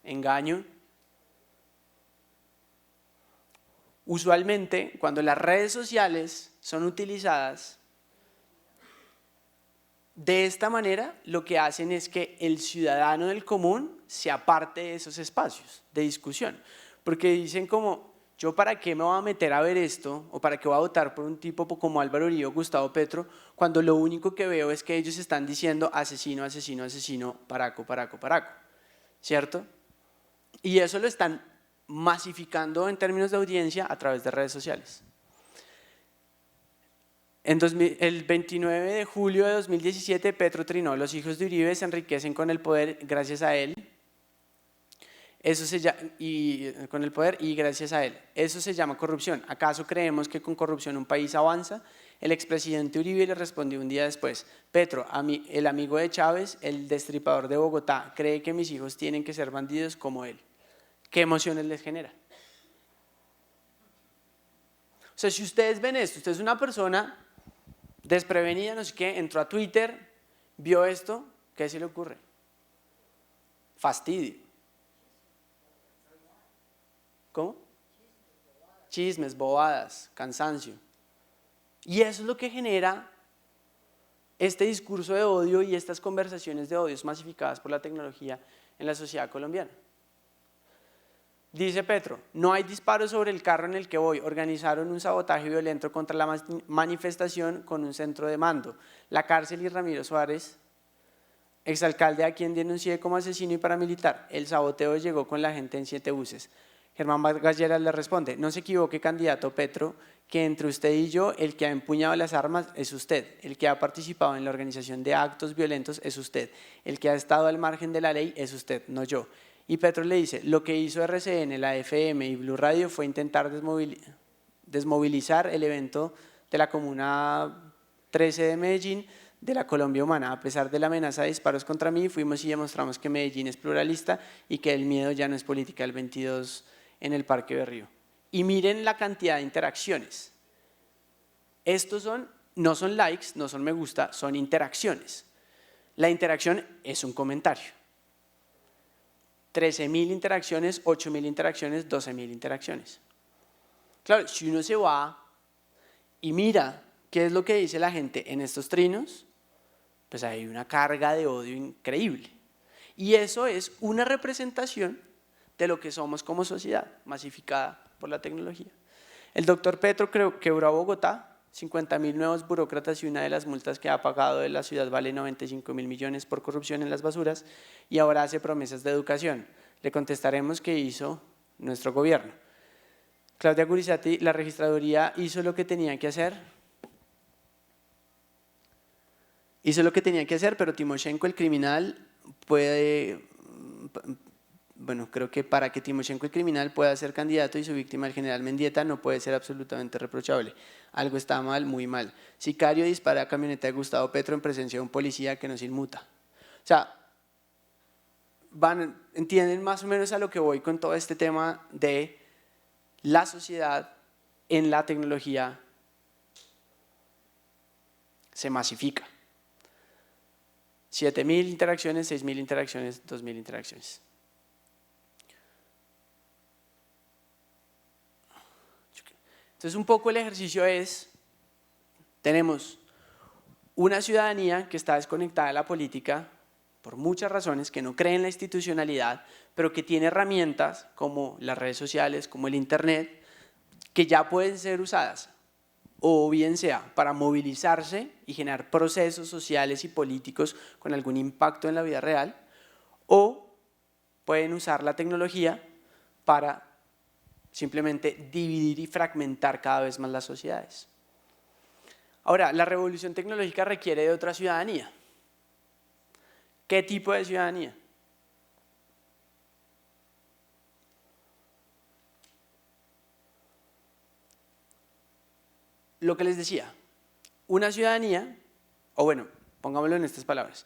Engaño. Usualmente, cuando las redes sociales son utilizadas de esta manera, lo que hacen es que el ciudadano del común se aparte de esos espacios de discusión, porque dicen como: yo para qué me voy a meter a ver esto, o para qué voy a votar por un tipo como Álvaro Uribe o Gustavo Petro, cuando lo único que veo es que ellos están diciendo asesino, asesino, asesino, paraco, paraco, paraco, ¿cierto? Y eso lo están masificando en términos de audiencia a través de redes sociales. El 29 de julio de 2017, Petro trinó: los hijos de Uribe se enriquecen con el poder gracias a él. Con el poder y gracias a él. Eso se llama corrupción. ¿Acaso creemos que con corrupción un país avanza? El expresidente Uribe le respondió un día después: Petro, el amigo de Chávez, el destripador de Bogotá, cree que mis hijos tienen que ser bandidos como él. ¿Qué emociones les genera? O sea, si ustedes ven esto, usted es una persona desprevenida, no sé qué, entró a Twitter, vio esto, ¿qué se le ocurre? Fastidio. ¿Cómo? Chismes, bobadas, cansancio. Y eso es lo que genera este discurso de odio y estas conversaciones de odios masificadas por la tecnología en la sociedad colombiana. Dice Petro: no hay disparos sobre el carro en el que voy, organizaron un sabotaje violento contra la manifestación con un centro de mando. La cárcel y Ramiro Suárez, exalcalde a quien denuncié como asesino y paramilitar. El saboteo llegó con la gente en 7 buses. Germán Vargas Lleras le responde: no se equivoque, candidato Petro, que entre usted y yo el que ha empuñado las armas es usted, el que ha participado en la organización de actos violentos es usted, el que ha estado al margen de la ley es usted, no yo. Y Petro le dice: lo que hizo RCN, la FM y Blue Radio fue intentar desmovilizar el evento de la Comuna 13 de Medellín de la Colombia Humana. A pesar de la amenaza de disparos contra mí, fuimos y demostramos que Medellín es pluralista y que el miedo ya no es política. El 22 en el Parque Berrío. Y miren la cantidad de interacciones. Estos no son likes, no son me gusta, son interacciones. La interacción es un comentario. 13.000 interacciones, 8.000 interacciones, 12.000 interacciones. Claro, si uno se va y mira qué es lo que dice la gente en estos trinos, pues hay una carga de odio increíble. Y eso es una representación de lo que somos como sociedad, masificada por la tecnología. El doctor Petro quebró a Bogotá, 50.000 nuevos burócratas, y una de las multas que ha pagado de la ciudad vale 95.000 millones por corrupción en las basuras, y ahora hace promesas de educación. Le contestaremos qué hizo nuestro gobierno. Claudia Gurizati: la registraduría hizo lo que tenía que hacer. Hizo lo que tenía que hacer, pero Timoshenko, el criminal, creo que para que Timoshenko, el criminal, pueda ser candidato y su víctima, el general Mendieta, no puede ser absolutamente reprochable. Algo está mal, muy mal. Sicario dispara a camioneta de Gustavo Petro en presencia de un policía que nos inmuta. O sea, entienden más o menos a lo que voy con todo este tema de la sociedad en la tecnología se masifica. 7.000 interacciones, 6.000 interacciones, 2.000 interacciones. Entonces, un poco el ejercicio es: tenemos una ciudadanía que está desconectada de la política, por muchas razones, que no cree en la institucionalidad, pero que tiene herramientas como las redes sociales, como el internet, que ya pueden ser usadas, o bien sea para movilizarse y generar procesos sociales y políticos con algún impacto en la vida real, o pueden usar la tecnología para simplemente dividir y fragmentar cada vez más las sociedades. Ahora, la revolución tecnológica requiere de otra ciudadanía. ¿Qué tipo de ciudadanía? Lo que les decía, una ciudadanía, o bueno, pongámoslo en estas palabras,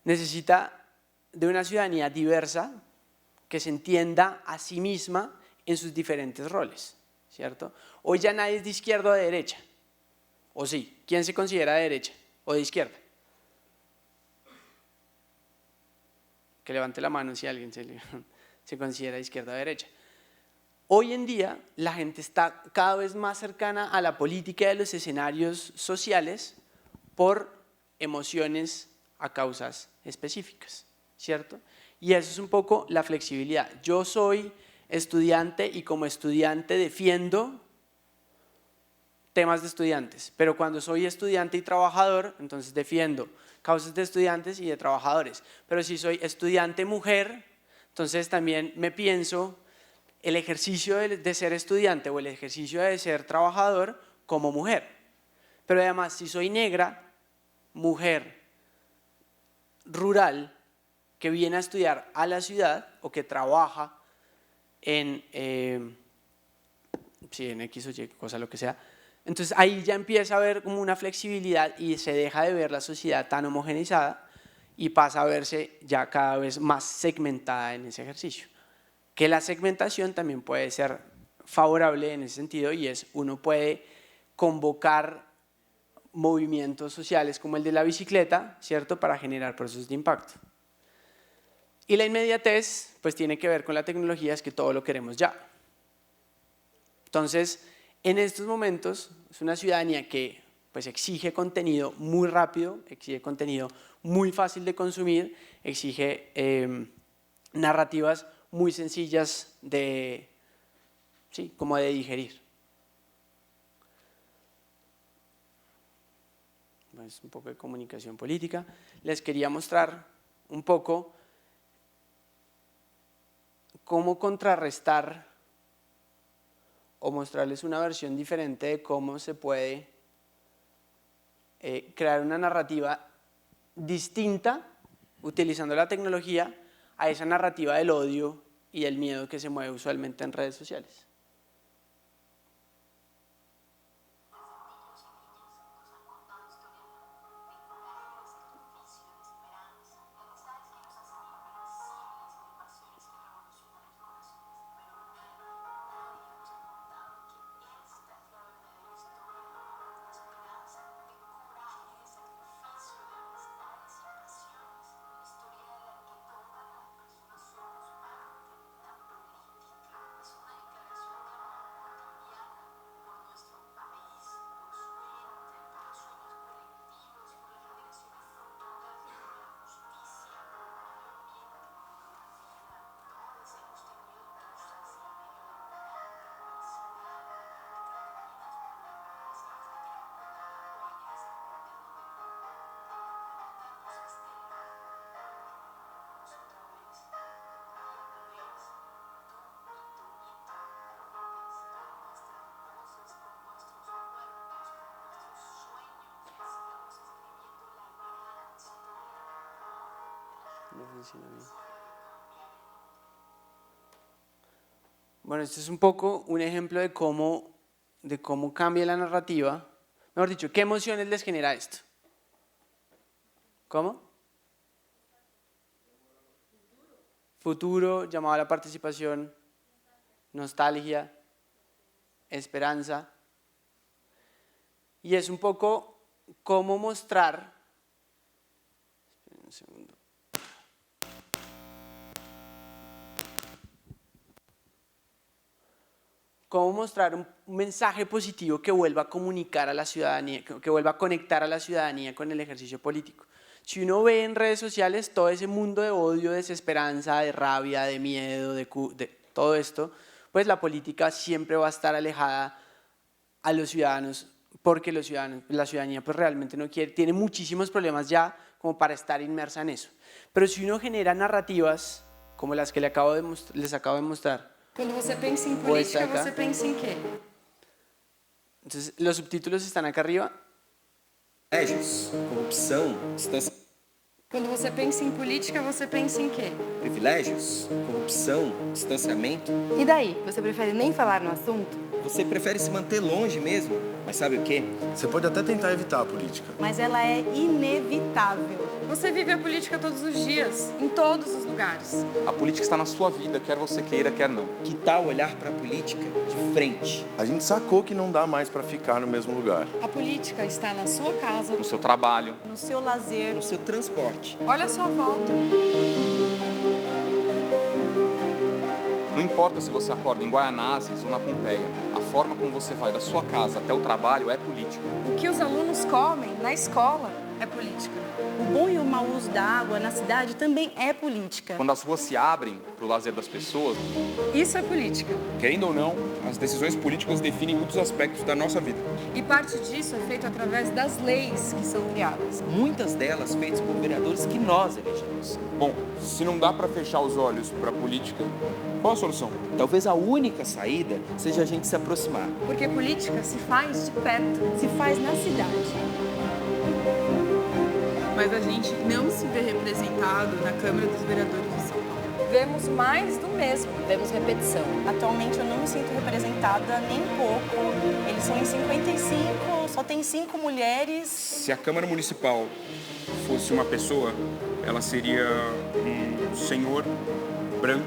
necesita de una ciudadanía diversa que se entienda a sí misma en sus diferentes roles, ¿cierto? Hoy ya nadie es de izquierda o de derecha, ¿o sí? ¿Quién se considera de derecha o de izquierda? Que levante la mano si alguien se considera de izquierda o de derecha. Hoy en día la gente está cada vez más cercana a la política de los escenarios sociales por emociones a causas específicas, ¿cierto? Y eso es un poco la flexibilidad. Yo soy estudiante y como estudiante defiendo temas de estudiantes, pero cuando soy estudiante y trabajador, entonces defiendo causas de estudiantes y de trabajadores. Pero si soy estudiante mujer, entonces también me pienso el ejercicio de ser estudiante o el ejercicio de ser trabajador como mujer. Pero además, si soy negra, mujer, rural, que viene a estudiar a la ciudad o que trabaja en X o Y, cosa lo que sea, entonces ahí ya empieza a haber como una flexibilidad y se deja de ver la sociedad tan homogeneizada y pasa a verse ya cada vez más segmentada en ese ejercicio. Que la segmentación también puede ser favorable en ese sentido y es, uno puede convocar movimientos sociales como el de la bicicleta, ¿cierto?, para generar procesos de impacto. Y la inmediatez, pues tiene que ver con la tecnología, es que todo lo queremos ya. Entonces, en estos momentos, es una ciudadanía que pues exige contenido muy rápido, exige contenido muy fácil de consumir, exige narrativas muy sencillas de, sí, como de digerir. Es un poco de comunicación política. Les quería mostrar un poco cómo contrarrestar o mostrarles una versión diferente de cómo se puede crear una narrativa distinta utilizando la tecnología a esa narrativa del odio y del miedo que se mueve usualmente en redes sociales. No funciona bien. Bueno, este es un poco un ejemplo de cómo cambia la narrativa. Mejor dicho, ¿qué emociones les genera esto? ¿Cómo? Futuro, llamado a la participación, nostalgia, esperanza. Y es un poco cómo mostrar, esperen un segundo. Cómo mostrar un mensaje positivo que vuelva a comunicar a la ciudadanía, que vuelva a conectar a la ciudadanía con el ejercicio político. Si uno ve en redes sociales todo ese mundo de odio, de desesperanza, de rabia, de miedo, de todo esto, pues la política siempre va a estar alejada a los ciudadanos, porque la ciudadanía pues realmente no quiere, tiene muchísimos problemas ya como para estar inmersa en eso. Pero si uno genera narrativas como las que les acabo de mostrar. Quando você pensa em política, você pensa em quê? Entonces, los subtítulos están acá arriba. Privilégios, corrupção, distância. Quando você pensa em política, você pensa em quê? Privilégios, corrupção, distanciamento. E daí? Você prefere nem falar no assunto? Você prefere se manter longe mesmo, mas sabe o quê? Você pode até tentar evitar a política. Mas ela é inevitável. Você vive a política todos os dias, em todos os lugares. A política está na sua vida, quer você queira, quer não. Que tal olhar para a política de frente? A gente sacou que não dá mais para ficar no mesmo lugar. A política está na sua casa, No seu trabalho, No seu lazer. No seu transporte. olha a sua volta. não importa se você acorda em Guaianazes ou na Pompeia, a forma como você vai da sua casa até o trabalho é política. O que os alunos comem na escola é política. O bom e o mau uso da água na cidade também é política. Quando as ruas se abrem para o lazer das pessoas, Isso é política. Querendo ou não, as decisões políticas definem muitos aspectos da nossa vida. E parte disso é feito através das leis que são criadas. Muitas delas feitas por vereadores que nós elegemos. Bom, se não dá para fechar os olhos para a política, qual a solução? Talvez a única saída seja a gente se aproximar. Porque política se faz de perto. Se faz na cidade. Mas a gente não se vê representado na Câmara dos Vereadores de São Paulo. Vemos mais do mesmo. Vemos repetição. Atualmente eu não me sinto representada nem um pouco. Eles são em 55, só tem 5 mulheres. Se a Câmara Municipal fosse uma pessoa, ela seria um senhor branco,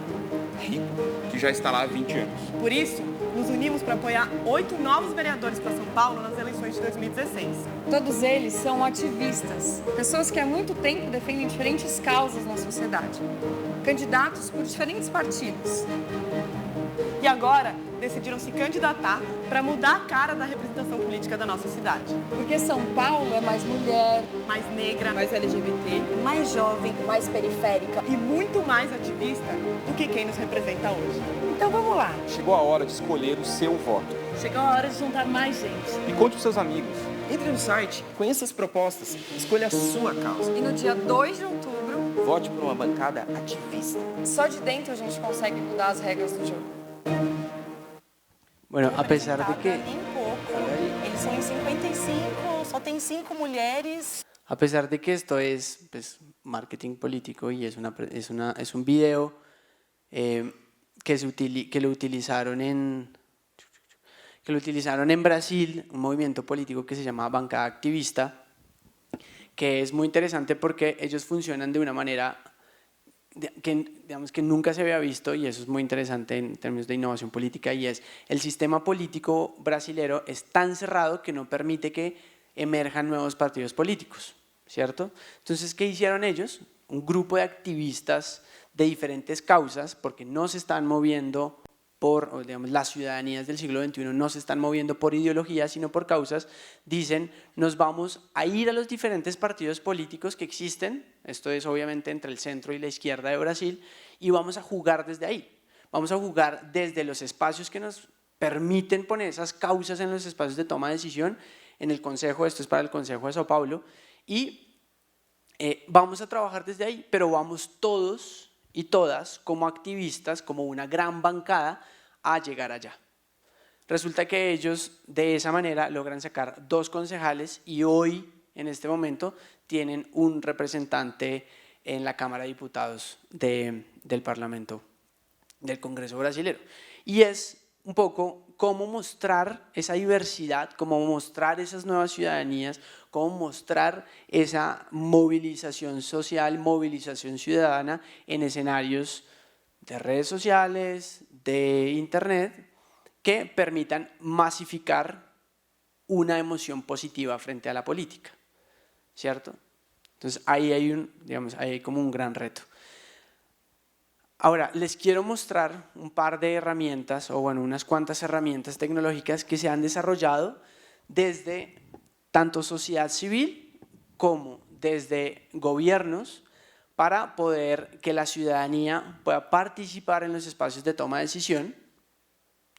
rico, que já está lá há 20 anos. Por isso, nos unimos para apoiar 8 novos vereadores para São Paulo nas eleições de 2016. Todos eles são ativistas, pessoas que há muito tempo defendem diferentes causas na sociedade, candidatos por diferentes partidos. E agora decidiram se candidatar para mudar a cara da representação política da nossa cidade. Porque São Paulo é mais mulher, Mais negra, mais LGBT Mais jovem, mais periférica. e muito mais ativista do que quem nos representa hoje. Então vamos lá. chegou a hora de escolher o seu voto. Chegou a hora de juntar mais gente. E conte para seus amigos. Entre no site, conheça as propostas, escolha a sua causa. e no dia 2 de outubro, Vote por uma bancada ativista. só de dentro a gente consegue mudar as regras do jogo. Bueno, a pesar de que, Nem um pouco. Eles são em 55, só tem 5 mulheres. a pesar de que esto es pues, marketing político y es un video que lo utilizaron en Brasil, un movimiento político que se llama Bancada Activista, que es muy interesante porque ellos funcionan de una manera digamos que nunca se había visto, y eso es muy interesante en términos de innovación política, y es el sistema político brasilero es tan cerrado que no permite que emerjan nuevos partidos políticos, ¿cierto? Entonces, ¿qué hicieron ellos? Un grupo de activistas de diferentes causas, porque no se están moviendo por, digamos, las ciudadanías del siglo XXI no se están moviendo por ideologías, sino por causas, dicen, nos vamos a ir a los diferentes partidos políticos que existen, esto es obviamente entre el centro y la izquierda de Brasil, y vamos a jugar desde ahí, vamos a jugar desde los espacios que nos permiten poner esas causas en los espacios de toma de decisión, en el Consejo, esto es para el Consejo de Sao Paulo, y vamos a trabajar desde ahí, pero vamos todos y todas como activistas, como una gran bancada, a llegar allá. Resulta que ellos de esa manera logran sacar 2 concejales y hoy, en este momento, tienen un representante en la Cámara de Diputados del Parlamento, del Congreso Brasilero. Y es un poco cómo mostrar esa diversidad, cómo mostrar esas nuevas ciudadanías, cómo mostrar esa movilización social, movilización ciudadana en escenarios de redes sociales, de internet, que permitan masificar una emoción positiva frente a la política, ¿cierto? Entonces ahí hay ahí hay como un gran reto. Ahora, les quiero mostrar un par de herramientas, o bueno, unas cuantas herramientas tecnológicas que se han desarrollado desde tanto sociedad civil como desde gobiernos para poder que la ciudadanía pueda participar en los espacios de toma de decisión,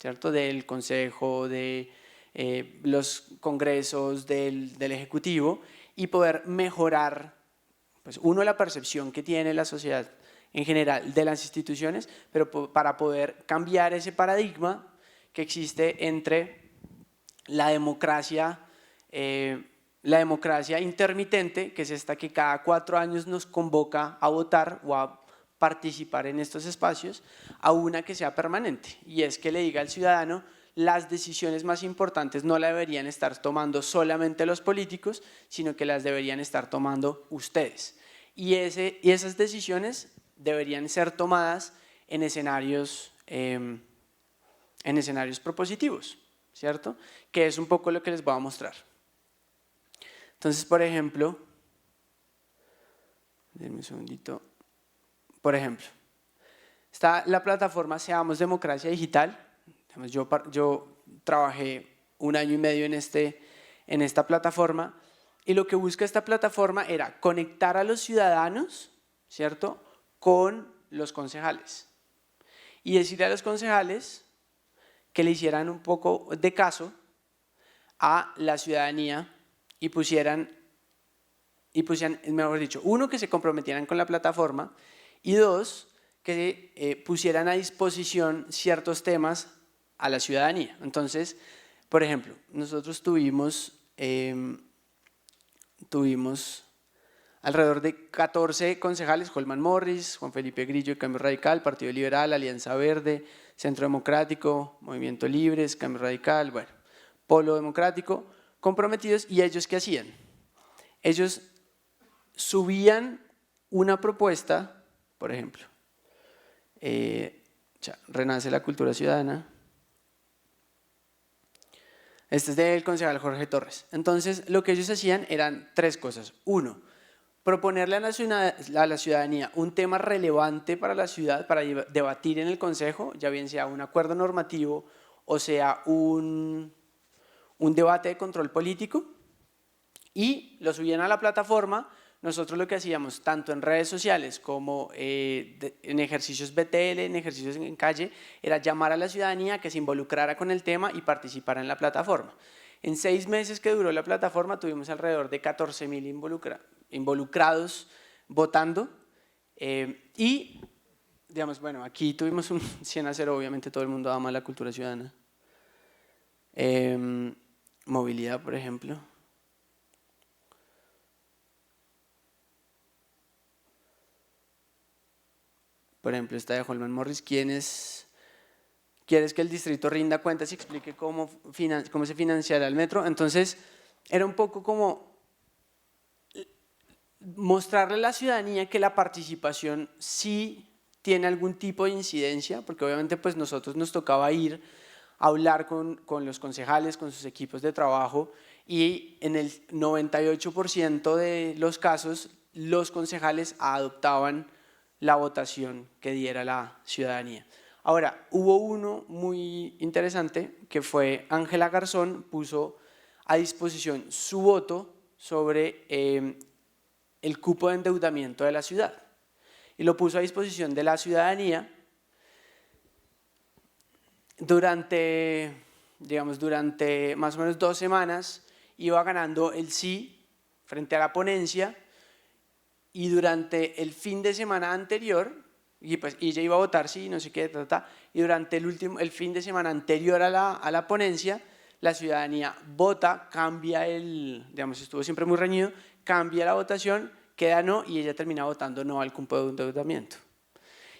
¿cierto? Del Consejo, de los congresos, del Ejecutivo, y poder mejorar, pues, uno, la percepción que tiene la sociedad en general de las instituciones, pero para poder cambiar ese paradigma que existe entre la democracia intermitente, que es esta que cada 4 años nos convoca a votar o a participar en estos espacios, a una que sea permanente, y es que le diga al ciudadano: las decisiones más importantes no las deberían estar tomando solamente los políticos, sino que las deberían estar tomando ustedes. Y esas decisiones deberían ser tomadas en escenarios propositivos, ¿cierto? Que es un poco lo que les voy a mostrar. Entonces, por ejemplo, denme un segundito. Por ejemplo, está la plataforma Seamos Democracia Digital. Yo trabajé 1 año y medio en esta plataforma, y lo que busca esta plataforma era conectar a los ciudadanos, ¿cierto?, con los concejales, y decirle a los concejales que le hicieran un poco de caso a la ciudadanía y pusieran, mejor dicho, 1, que se comprometieran con la plataforma, y 2, que pusieran a disposición ciertos temas a la ciudadanía. Entonces, por ejemplo, nosotros tuvimos alrededor de 14 concejales: Holman Morris, Juan Felipe Grillo de Cambio Radical, Partido Liberal, Alianza Verde, Centro Democrático, Movimiento Libres, Cambio Radical, bueno, Polo Democrático, comprometidos. ¿Y ellos qué hacían? Ellos subían una propuesta, por ejemplo, Renace la Cultura Ciudadana. Este es del concejal Jorge Torres. Entonces, lo que ellos hacían eran 3 cosas. 1, proponerle a la ciudadanía un tema relevante para la ciudad para debatir en el consejo, ya bien sea un acuerdo normativo o sea un debate de control político, y lo subían a la plataforma. Nosotros lo que hacíamos, tanto en redes sociales como en ejercicios BTL, en ejercicios en calle, era llamar a la ciudadanía que se involucrara con el tema y participara en la plataforma. En 6 meses que duró la plataforma tuvimos alrededor de 14.000 involucrados votando, y, digamos, bueno, aquí tuvimos un 100-0, obviamente todo el mundo ama la cultura ciudadana. Movilidad, por ejemplo. Por ejemplo, esta de Holman Morris: ¿quieres que el distrito rinda cuentas y explique cómo se financiará el metro? Entonces, era un poco como mostrarle a la ciudadanía que la participación sí tiene algún tipo de incidencia, porque obviamente pues nosotros nos tocaba ir a hablar con los concejales, con sus equipos de trabajo, y en el 98% de los casos los concejales adoptaban la votación que diera la ciudadanía. Ahora, hubo uno muy interesante que fue Ángela Garzón, puso a disposición su voto sobre el cupo de endeudamiento de la ciudad, y lo puso a disposición de la ciudadanía durante más o menos 2 semanas. Iba ganando el sí frente a la ponencia, y durante el fin de semana anterior, y ella iba a votar sí, no sé qué, y durante el fin de semana anterior a la ponencia, la ciudadanía vota, cambia estuvo siempre muy reñido, cambia la votación, queda no, y ella termina votando no al cupo de endeudamiento.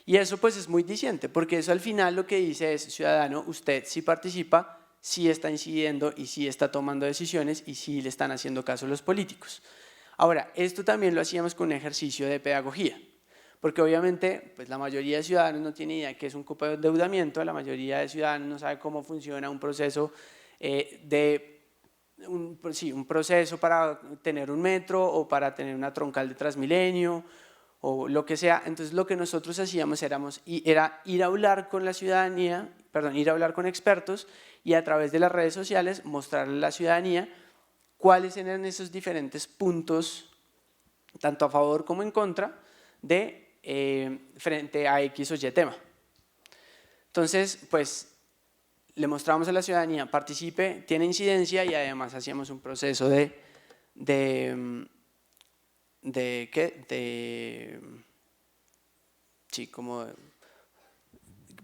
Y eso pues es muy diciente, porque eso al final lo que dice es: ciudadano, usted sí participa, sí está incidiendo y sí está tomando decisiones, y sí le están haciendo caso a los políticos. Ahora, esto también lo hacíamos con un ejercicio de pedagogía, porque obviamente pues la mayoría de ciudadanos no tiene idea de qué es un cupo de endeudamiento, la mayoría de ciudadanos no sabe cómo funciona un proceso un proceso para tener un metro o para tener una troncal de Transmilenio o lo que sea. Entonces lo que nosotros hacíamos era ir a hablar con la ciudadanía, ir a hablar con expertos, y a través de las redes sociales mostrarle a la ciudadanía cuáles eran esos diferentes puntos tanto a favor como en contra de frente a X o Y tema. Entonces, pues le mostramos a la ciudadanía, participe, tiene incidencia, y además hacíamos un proceso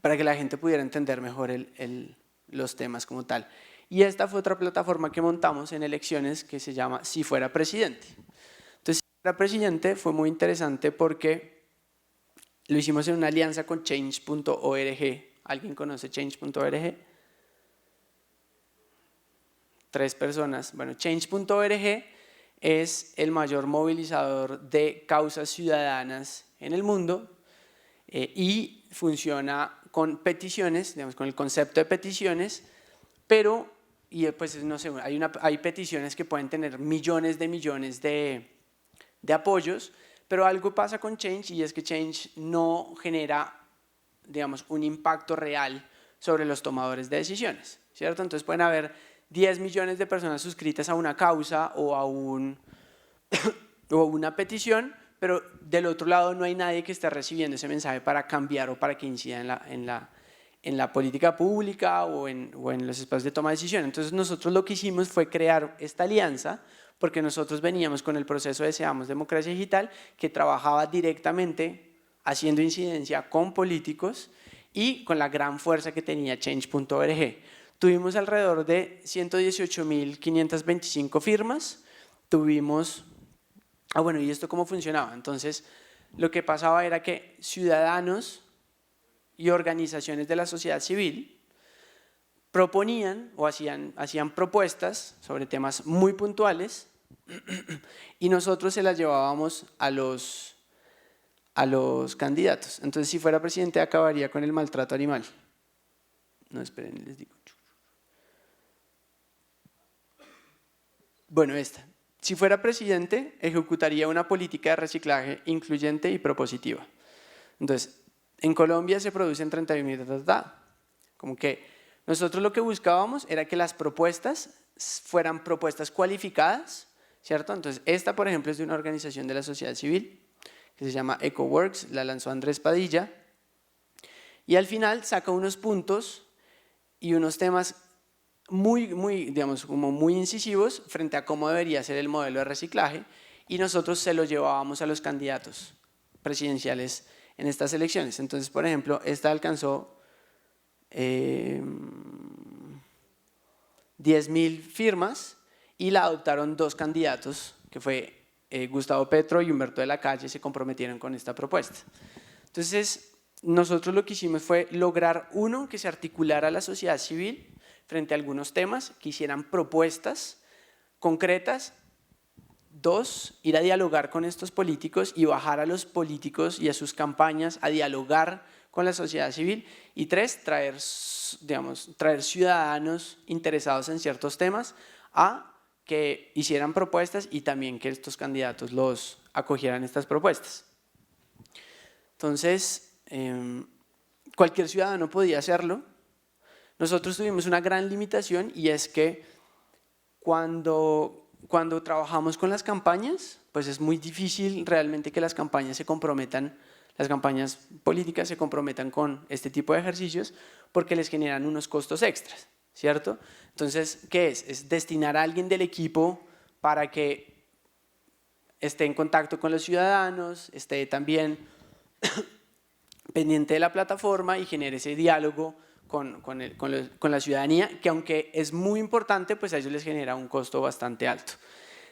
para que la gente pudiera entender mejor los temas como tal. Y esta fue otra plataforma que montamos en elecciones que se llama Si Fuera Presidente. Entonces, Si Fuera Presidente fue muy interesante porque lo hicimos en una alianza con Change.org. ¿Alguien conoce Change.org? 3 personas. Bueno, Change.org es el mayor movilizador de causas ciudadanas en el mundo y funciona con peticiones, digamos, con el concepto de peticiones, pero pues no sé, hay peticiones que pueden tener millones de apoyos, pero algo pasa con Change, y es que Change no genera, digamos, un impacto real sobre los tomadores de decisiones, ¿cierto? Entonces pueden haber 10 millones de personas suscritas a una causa o a una petición, pero del otro lado no hay nadie que esté recibiendo ese mensaje para cambiar o para que incida en la política pública o en los espacios de toma de decisión. Entonces nosotros lo que hicimos fue crear esta alianza, porque nosotros veníamos con el proceso de Seamos Democracia Digital, que trabajaba directamente haciendo incidencia con políticos y con la gran fuerza que tenía Change.org. Tuvimos alrededor de 118.525 firmas, tuvimos... bueno, ¿y esto cómo funcionaba? Entonces, lo que pasaba era que ciudadanos y organizaciones de la sociedad civil proponían o hacían propuestas sobre temas muy puntuales y nosotros se las llevábamos a los candidatos. Entonces, Si Fuera Presidente acabaría con el maltrato animal. No, esperen, les digo. Bueno, Si Fuera Presidente, ejecutaría una política de reciclaje incluyente y propositiva. Entonces, en Colombia se producen 31.000, como que nosotros lo que buscábamos era que las propuestas fueran propuestas cualificadas, ¿cierto? Entonces, esta, por ejemplo, es de una organización de la sociedad civil que se llama EcoWorks, la lanzó Andrés Padilla, y al final saca unos puntos y unos temas digamos, como muy incisivos frente a cómo debería ser el modelo de reciclaje, y nosotros se lo llevábamos a los candidatos presidenciales en estas elecciones. Entonces, por ejemplo, esta alcanzó 10.000 firmas y la adoptaron 2 candidatos, que fue Gustavo Petro y Humberto de la Calle, se comprometieron con esta propuesta. Entonces, nosotros lo que hicimos fue lograr, uno, que se articulara la sociedad civil frente a algunos temas, que hicieran propuestas concretas. 2, ir a dialogar con estos políticos y bajar a los políticos y a sus campañas a dialogar con la sociedad civil. Y 3, traer ciudadanos interesados en ciertos temas a que hicieran propuestas y también que estos candidatos los acogieran estas propuestas. Entonces, cualquier ciudadano podía hacerlo. Nosotros tuvimos una gran limitación, y es que cuando trabajamos con las campañas, pues es muy difícil realmente que las campañas políticas se comprometan con este tipo de ejercicios, porque les generan unos costos extras, ¿cierto? Entonces, ¿qué es? Es destinar a alguien del equipo para que esté en contacto con los ciudadanos, esté también pendiente de la plataforma y genere ese diálogo con la ciudadanía, que aunque es muy importante, pues a ellos les genera un costo bastante alto.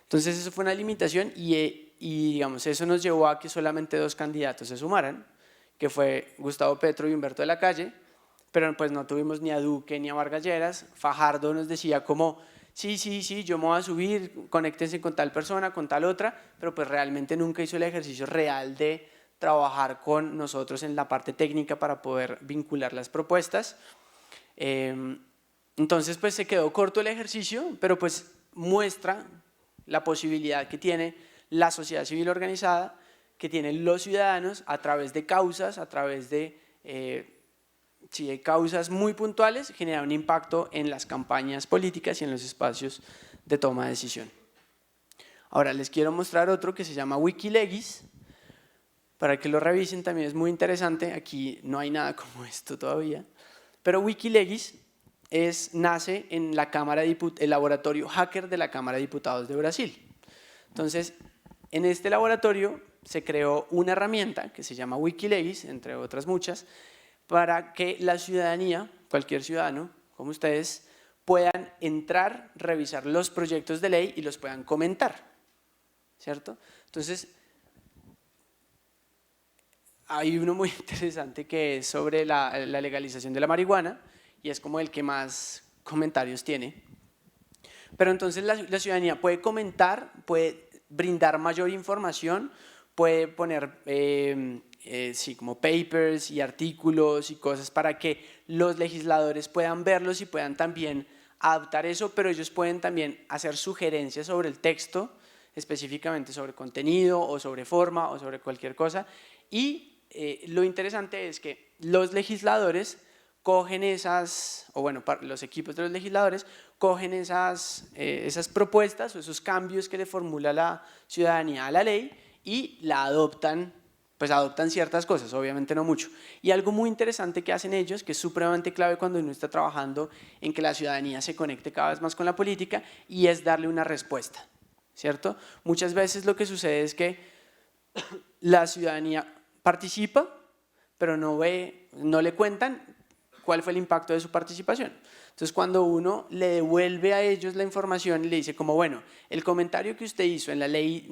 Entonces eso fue una limitación, y digamos, eso nos llevó a que solamente 2 candidatos se sumaran, que fue Gustavo Petro y Humberto de la Calle, pero pues no tuvimos ni a Duque ni a Vargas Lleras. Fajardo nos decía como, sí, yo me voy a subir, conéctense con tal persona, con tal otra, pero pues realmente nunca hizo el ejercicio real de trabajar con nosotros en la parte técnica para poder vincular las propuestas. Entonces pues se quedó corto el ejercicio, pero pues muestra la posibilidad que tiene la sociedad civil organizada, que tienen los ciudadanos a través de causas, a través de causas muy puntuales, generar un impacto en las campañas políticas y en los espacios de toma de decisión. Ahora les quiero mostrar otro que se llama Wikilegis, para que lo revisen, también es muy interesante. Aquí no hay nada como esto todavía, pero Wikilegis nace en la el laboratorio hacker de la Cámara de Diputados de Brasil. Entonces, en este laboratorio se creó una herramienta que se llama Wikilegis, entre otras muchas, para que la ciudadanía, cualquier ciudadano como ustedes, puedan entrar, revisar los proyectos de ley y los puedan comentar, ¿cierto? Entonces, hay uno muy interesante que es sobre la legalización de la marihuana y es como el que más comentarios tiene. Pero entonces la ciudadanía puede comentar, puede brindar mayor información, puede poner sí, como papers y artículos y cosas para que los legisladores puedan verlos y puedan también adaptar eso, pero ellos pueden también hacer sugerencias sobre el texto, específicamente sobre contenido o sobre forma o sobre cualquier cosa. Y lo interesante es que los legisladores cogen los equipos de los legisladores cogen esas propuestas o esos cambios que le formula la ciudadanía a la ley y la adoptan, pues adoptan ciertas cosas, obviamente no mucho. Y algo muy interesante que hacen ellos, que es supremamente clave cuando uno está trabajando en que la ciudadanía se conecte cada vez más con la política, y es darle una respuesta, ¿cierto? Muchas veces lo que sucede es que la ciudadanía participa, pero no le cuentan cuál fue el impacto de su participación. Entonces, cuando uno le devuelve a ellos la información y le dice como, bueno, el comentario que usted hizo en la ley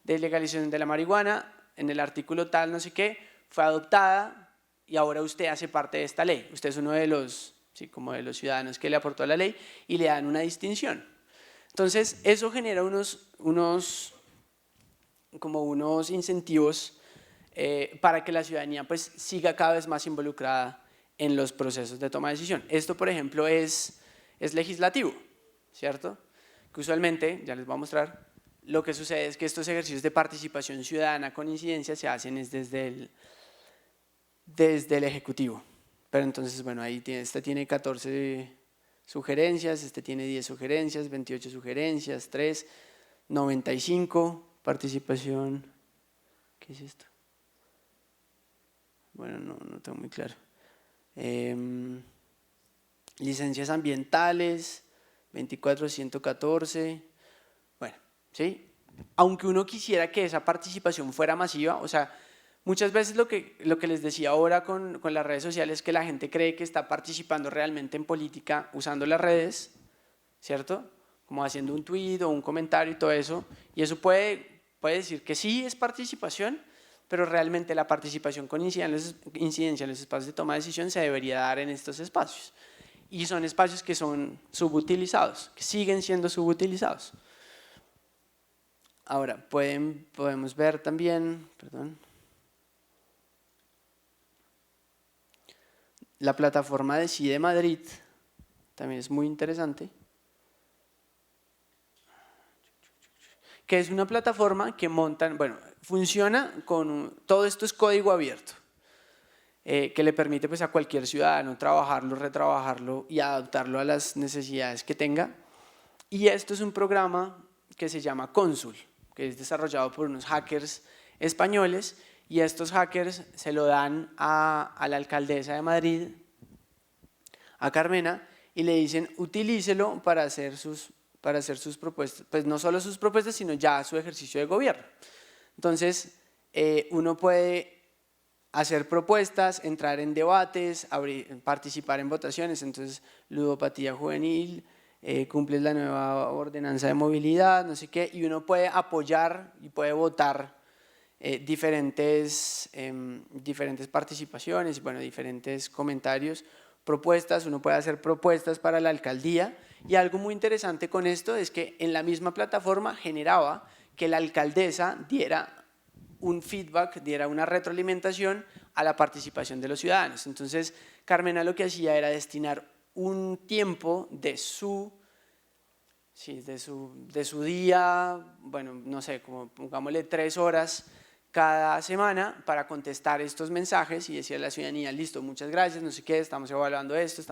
de legalización de la marihuana, en el artículo tal, no sé qué, fue adoptada y ahora usted hace parte de esta ley. Usted es uno de los, sí, como de los ciudadanos que le aportó a la ley y le dan una distinción. Entonces, eso genera unos incentivos para que la ciudadanía pues siga cada vez más involucrada en los procesos de toma de decisión. Esto, por ejemplo, es legislativo, ¿cierto? Que usualmente, ya les voy a mostrar, lo que sucede es que estos ejercicios de participación ciudadana con incidencia se hacen desde el Ejecutivo. Pero entonces, bueno, ahí este tiene 14 sugerencias, este tiene 10 sugerencias, 28 sugerencias, 3, 95, participación, ¿qué es esto? Bueno, no tengo muy claro. Licencias ambientales, 24.114, bueno, ¿sí? Aunque uno quisiera que esa participación fuera masiva, o sea, muchas veces lo que les decía ahora con las redes sociales es que la gente cree que está participando realmente en política usando las redes, ¿cierto? Como haciendo un tweet o un comentario y todo eso, y eso puede decir que sí es participación, pero realmente la participación con incidencia en los espacios de toma de decisión se debería dar en estos espacios. Y son espacios que son subutilizados, que siguen siendo subutilizados. Ahora, podemos ver también, la plataforma de Sí de Madrid, también es muy interesante, que es una plataforma que montan, bueno, funciona con, todo esto es código abierto, que le permite pues a cualquier ciudadano trabajarlo, retrabajarlo y adaptarlo a las necesidades que tenga. Y esto es un programa que se llama Cónsul, que es desarrollado por unos hackers españoles, y estos hackers se lo dan a la alcaldesa de Madrid, a Carmena, y le dicen utilícelo para hacer sus propuestas, pues no solo sus propuestas, sino ya su ejercicio de gobierno. Entonces, uno puede hacer propuestas, entrar en debates, participar en votaciones. Entonces, ludopatía juvenil, cumples la nueva ordenanza de movilidad, no sé qué, y uno puede apoyar y puede votar diferentes participaciones, bueno, diferentes comentarios, propuestas. Uno puede hacer propuestas para la alcaldía, y algo muy interesante con esto es que en la misma plataforma generaba que la alcaldesa diera un feedback, diera una retroalimentación a la participación de los ciudadanos. Entonces, Carmena lo que hacía era destinar un tiempo de su día, bueno, no sé, como pongámosle 3 horas cada semana para contestar estos mensajes y decirle a la ciudadanía, listo, muchas gracias, no sé qué, estamos evaluando esto,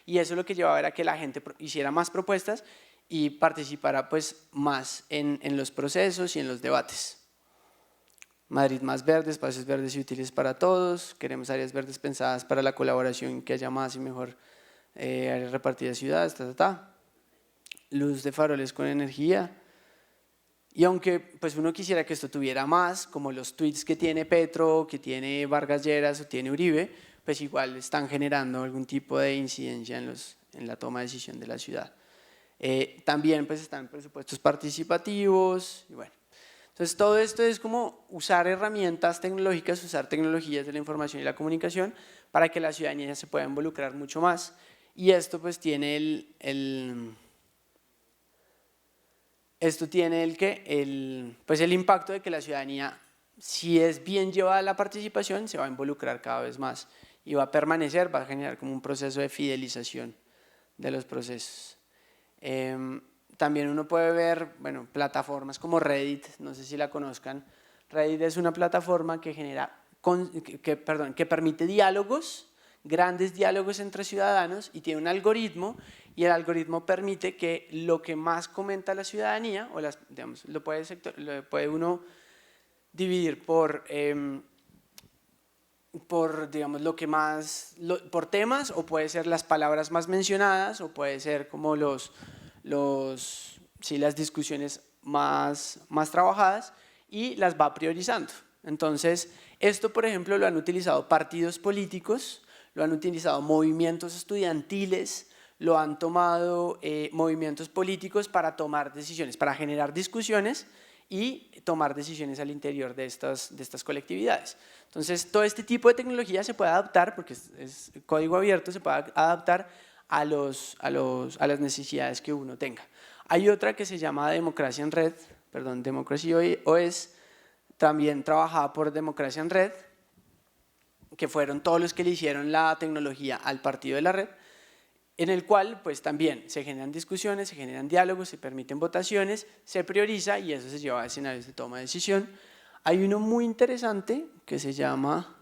y eso lo que llevaba era que la gente hiciera más propuestas y participará pues más en los procesos y en los debates. Madrid más verde, espacios verdes y útiles para todos. Queremos áreas verdes pensadas para la colaboración, que haya más y mejor áreas repartidas ciudades, Luz de faroles con energía. Y aunque pues uno quisiera que esto tuviera más, como los tweets que tiene Petro, que tiene Vargas Lleras o tiene Uribe, pues igual están generando algún tipo de incidencia en la toma de decisión de la ciudad. También pues están presupuestos participativos y bueno. Entonces todo esto es como usar herramientas tecnológicas, usar tecnologías de la información y la comunicación para que la ciudadanía se pueda involucrar mucho más, y esto pues tiene el impacto de que la ciudadanía, si es bien llevada la participación, se va a involucrar cada vez más y va a permanecer, va a generar como un proceso de fidelización de los procesos. También uno puede ver, bueno, plataformas como Reddit, no sé si la conozcan. Reddit es una plataforma que que permite diálogos, grandes diálogos entre ciudadanos, y tiene un algoritmo, y el algoritmo permite que lo que más comenta la ciudadanía, o digamos, lo puede uno dividir por digamos, por temas, o puede ser las palabras más mencionadas, o puede ser como las discusiones más trabajadas, y las va priorizando. Entonces, esto, por ejemplo, lo han utilizado partidos políticos, lo han utilizado movimientos estudiantiles, lo han tomado movimientos políticos para tomar decisiones, para generar discusiones y tomar decisiones al interior de estas colectividades. Entonces, todo este tipo de tecnología se puede adaptar, porque es código abierto, se puede adaptar a las necesidades que uno tenga. Hay otra que se llama Democracia en Red, Democracy OS, también trabajada por Democracia en Red, que fueron todos los que le hicieron la tecnología al partido de la red, en el cual pues también se generan discusiones, se generan diálogos, se permiten votaciones, se prioriza, y eso se lleva a escenarios de toma de decisión. Hay uno muy interesante que se llama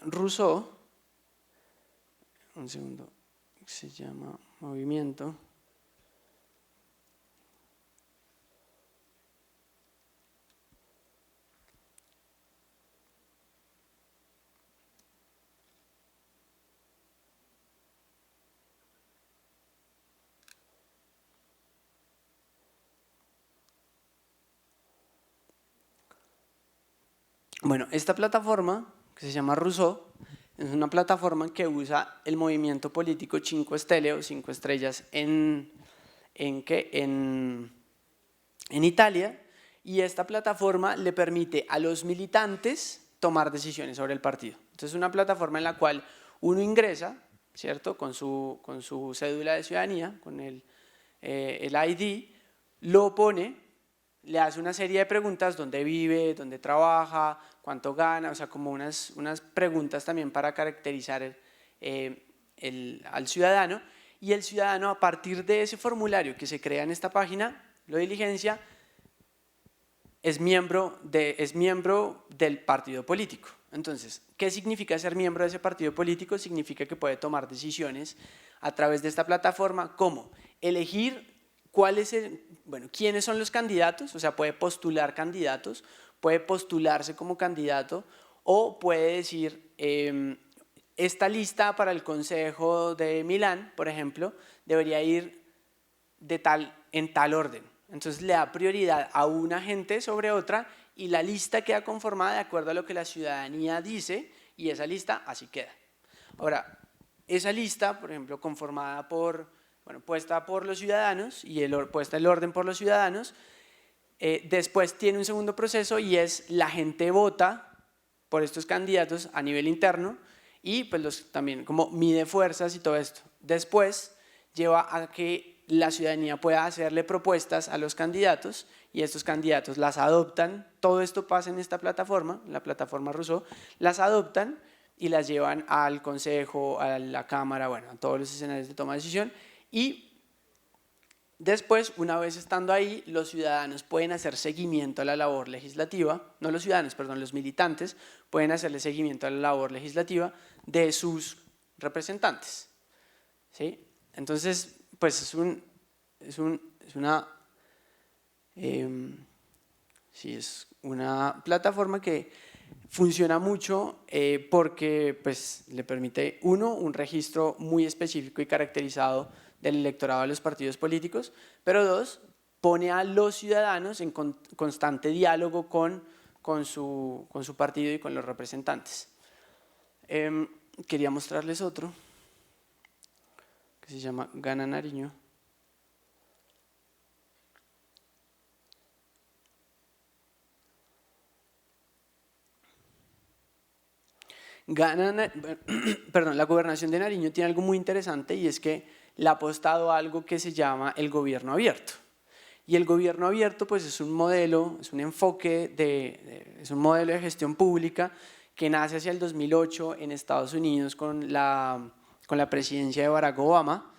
Rousseau, un segundo, se llama Movimiento. Bueno, esta plataforma, que se llama Rousseau, es una plataforma que usa el movimiento político 5 Stelle o 5 estrellas en Italia, y esta plataforma le permite a los militantes tomar decisiones sobre el partido. Entonces, es una plataforma en la cual uno ingresa, ¿cierto?, con su cédula de ciudadanía, con el ID, lo pone, le hace una serie de preguntas: dónde vive, dónde trabaja, cuánto gana, o sea, como unas preguntas también para caracterizar al ciudadano, y el ciudadano, a partir de ese formulario que se crea en esta página, lo diligencia, es miembro del partido político. Entonces, ¿qué significa ser miembro de ese partido político? Significa que puede tomar decisiones a través de esta plataforma, como elegir quiénes son los candidatos, o sea, puede postular candidatos, puede postularse como candidato, o puede decir, esta lista para el Consejo de Milán, por ejemplo, debería ir en tal orden. Entonces le da prioridad a una gente sobre otra, y la lista queda conformada de acuerdo a lo que la ciudadanía dice, y esa lista así queda. Ahora, esa lista, por ejemplo, conformada puesta por los ciudadanos y puesta el orden por los ciudadanos, después tiene un segundo proceso, y es la gente vota por estos candidatos a nivel interno, y pues también como mide fuerzas y todo esto. Después lleva a que la ciudadanía pueda hacerle propuestas a los candidatos, y estos candidatos las adoptan. Todo esto pasa en esta plataforma, la plataforma Rousseau, las adoptan y las llevan al Consejo, a la Cámara, a todos los escenarios de toma de decisión. Y después, una vez estando ahí, los ciudadanos pueden hacer seguimiento a la labor legislativa, no los ciudadanos, perdón, los militantes pueden hacerle seguimiento a la labor legislativa de sus representantes, ¿sí? Entonces, pues es una plataforma que funciona mucho porque pues, le permite, uno, un registro muy específico y caracterizado del electorado de los partidos políticos, pero dos, pone a los ciudadanos en constante diálogo con su partido y con los representantes. Quería mostrarles otro que se llama Gana Nariño. La gobernación de Nariño tiene algo muy interesante y es que le ha apostado a algo que se llama el gobierno abierto. Y el gobierno abierto pues es un modelo, es un enfoque, es un modelo de gestión pública que nace hacia el 2008 en Estados Unidos con la presidencia de Barack Obama,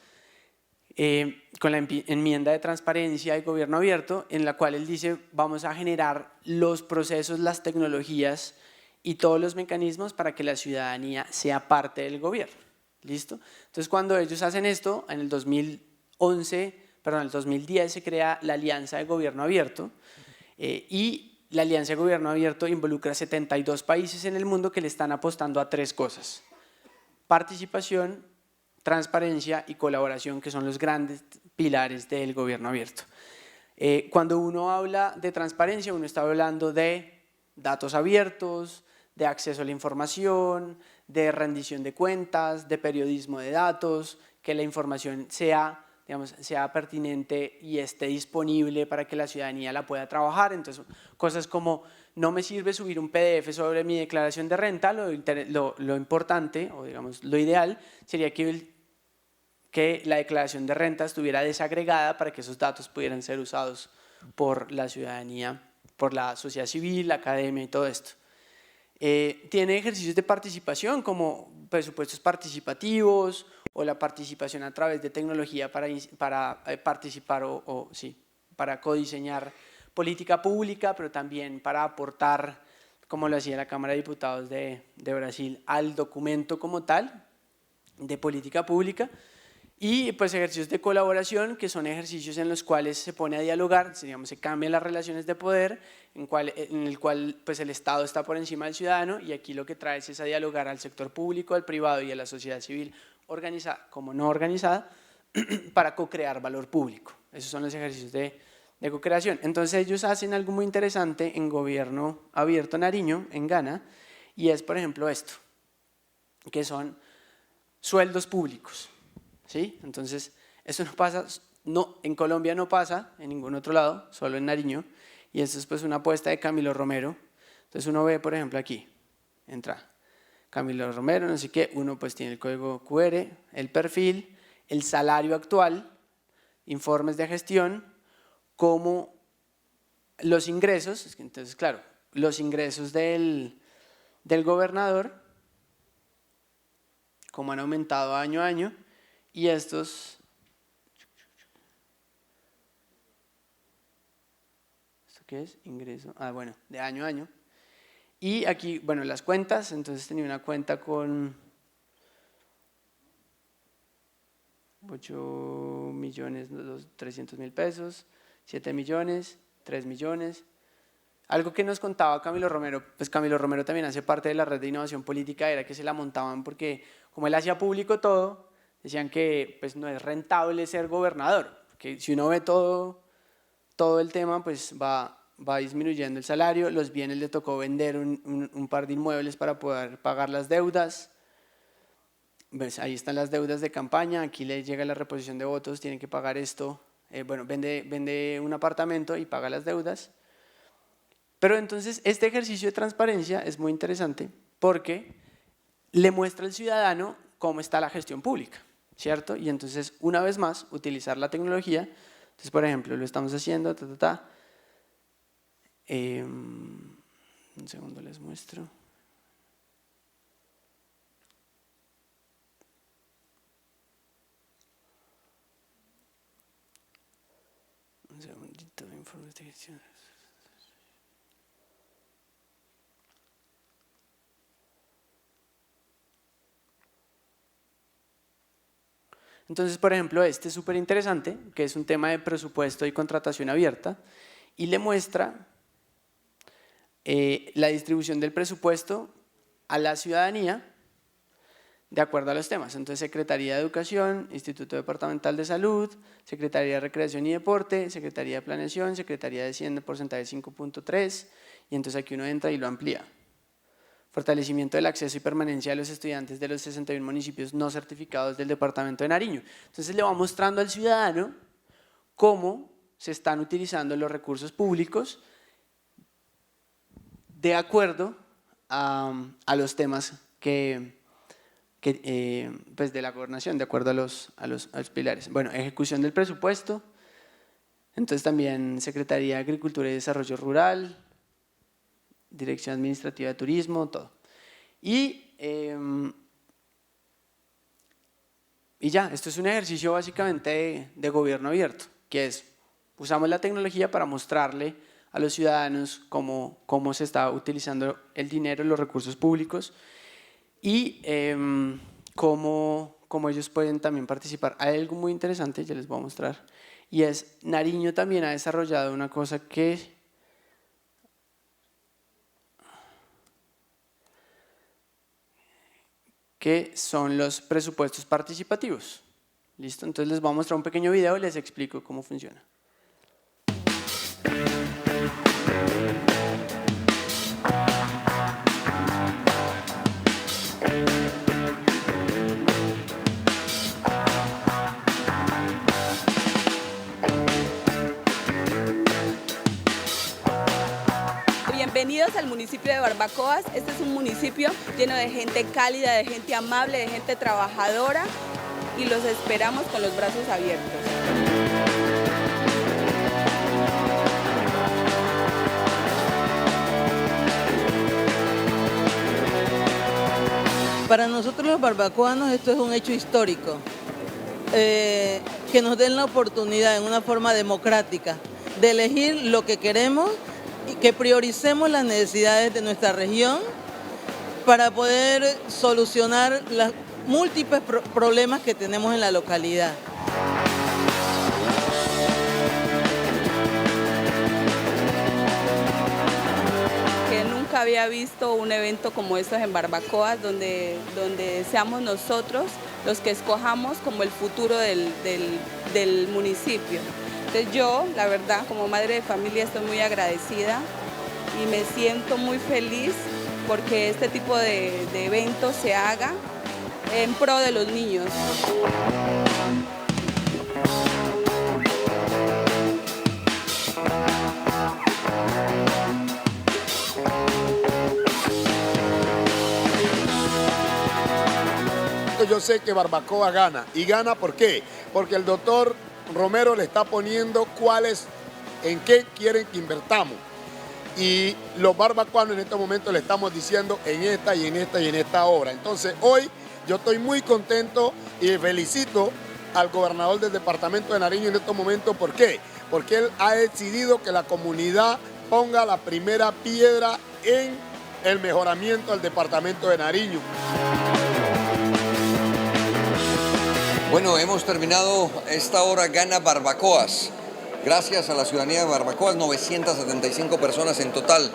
con la enmienda de transparencia y gobierno abierto, en la cual él dice vamos a generar los procesos, las tecnologías y todos los mecanismos para que la ciudadanía sea parte del gobierno. ¿Listo? Entonces cuando ellos hacen esto, en el 2010 se crea la Alianza de Gobierno Abierto y la Alianza de Gobierno Abierto involucra 72 países en el mundo que le están apostando a 3 cosas: participación, transparencia y colaboración, que son los grandes pilares del gobierno abierto. Cuando uno habla de transparencia, uno está hablando de datos abiertos, de acceso a la información, de rendición de cuentas, de periodismo de datos, que la información sea pertinente y esté disponible para que la ciudadanía la pueda trabajar. Entonces, cosas como no me sirve subir un PDF sobre mi declaración de renta, lo importante, o digamos lo ideal, sería que la declaración de renta estuviera desagregada para que esos datos pudieran ser usados por la ciudadanía, por la sociedad civil, la academia y todo esto. Tiene ejercicios de participación como presupuestos participativos o la participación a través de tecnología para participar para codiseñar política pública, pero también para aportar, como lo hacía la Cámara de Diputados de Brasil, al documento como tal de política pública. Y pues ejercicios de colaboración, que son ejercicios en los cuales se pone a dialogar, digamos, se cambian las relaciones de poder, en el cual pues el Estado está por encima del ciudadano, y aquí lo que trae es a dialogar al sector público, al privado y a la sociedad civil organizada como no organizada para co-crear valor público. Esos son los ejercicios de co-creación. Entonces ellos hacen algo muy interesante en Gobierno Abierto Nariño, en Ghana, y es por ejemplo esto, que son sueldos públicos. ¿Sí? Entonces, eso no pasa, en Colombia no pasa, en ningún otro lado, solo en Nariño, y esto es pues una apuesta de Camilo Romero. Entonces uno ve, por ejemplo, aquí, entra Camilo Romero, no sé qué, uno pues tiene el código QR, el perfil, el salario actual, informes de gestión, como los ingresos, entonces claro, los ingresos del gobernador, como han aumentado año a año, y estos, ¿esto qué es? Ingreso, bueno, de año a año. Y aquí, bueno, las cuentas, entonces tenía una cuenta con 8.300.000 pesos, 7 millones, 3 millones. Algo que nos contaba Camilo Romero, pues Camilo Romero también hace parte de la red de innovación política, era que se la montaban porque como él hacía público todo, decían que pues, no es rentable ser gobernador, que si uno ve todo el tema, pues va disminuyendo el salario, los bienes le tocó vender un par de inmuebles para poder pagar las deudas. Pues ahí están las deudas de campaña, aquí le llega la reposición de votos, tiene que pagar esto, vende un apartamento y paga las deudas. Pero entonces este ejercicio de transparencia es muy interesante porque le muestra al ciudadano cómo está la gestión pública, ¿cierto? Y entonces, una vez más, utilizar la tecnología. Entonces, por ejemplo, lo estamos haciendo, un segundo les muestro. Un segundito, informes de gestión. Entonces, por ejemplo, este es súper interesante, que es un tema de presupuesto y contratación abierta, y le muestra la distribución del presupuesto a la ciudadanía de acuerdo a los temas. Entonces, Secretaría de Educación, Instituto Departamental de Salud, Secretaría de Recreación y Deporte, Secretaría de Planeación, Secretaría de Hacienda, porcentaje 5.3, y entonces aquí uno entra y lo amplía. Fortalecimiento del acceso y permanencia de los estudiantes de los 61 municipios no certificados del departamento de Nariño. Entonces le va mostrando al ciudadano cómo se están utilizando los recursos públicos de acuerdo a los temas pues de la gobernación, de acuerdo a los pilares. Bueno, ejecución del presupuesto, entonces también Secretaría de Agricultura y Desarrollo Rural, Dirección Administrativa de Turismo, todo. Y ya, esto es un ejercicio básicamente de gobierno abierto, que es, usamos la tecnología para mostrarle a los ciudadanos cómo se está utilizando el dinero, los recursos públicos, y cómo ellos pueden también participar. Hay algo muy interesante, ya les voy a mostrar, y es, Nariño también ha desarrollado una cosa que son los presupuestos participativos. ¿Listo? Entonces les voy a mostrar un pequeño video y les explico cómo funciona. Bienvenidos al municipio de Barbacoas. Este es un municipio lleno de gente cálida, de gente amable, de gente trabajadora, y los esperamos con los brazos abiertos. Para nosotros los barbacoanos esto es un hecho histórico, que nos den la oportunidad en una forma democrática de elegir lo que queremos y que prioricemos las necesidades de nuestra región para poder solucionar los múltiples problemas que tenemos en la localidad. Que nunca había visto un evento como estos en Barbacoas, donde seamos nosotros los que escojamos como el futuro del municipio. Entonces yo, la verdad, como madre de familia estoy muy agradecida y me siento muy feliz porque este tipo de eventos se haga en pro de los niños. Yo sé que Barbacoa gana. ¿Y gana por qué? Porque el doctor Romero le está poniendo en qué quieren que invertamos. Y los barbacoanos en este momento le estamos diciendo en esta y en esta y en esta obra. Entonces hoy yo estoy muy contento y felicito al gobernador del departamento de Nariño en estos momentos. ¿Por qué? Porque él ha decidido que la comunidad ponga la primera piedra en el mejoramiento del departamento de Nariño. Bueno, hemos terminado esta hora Gana Barbacoas. Gracias a la ciudadanía de Barbacoas, 975 personas en total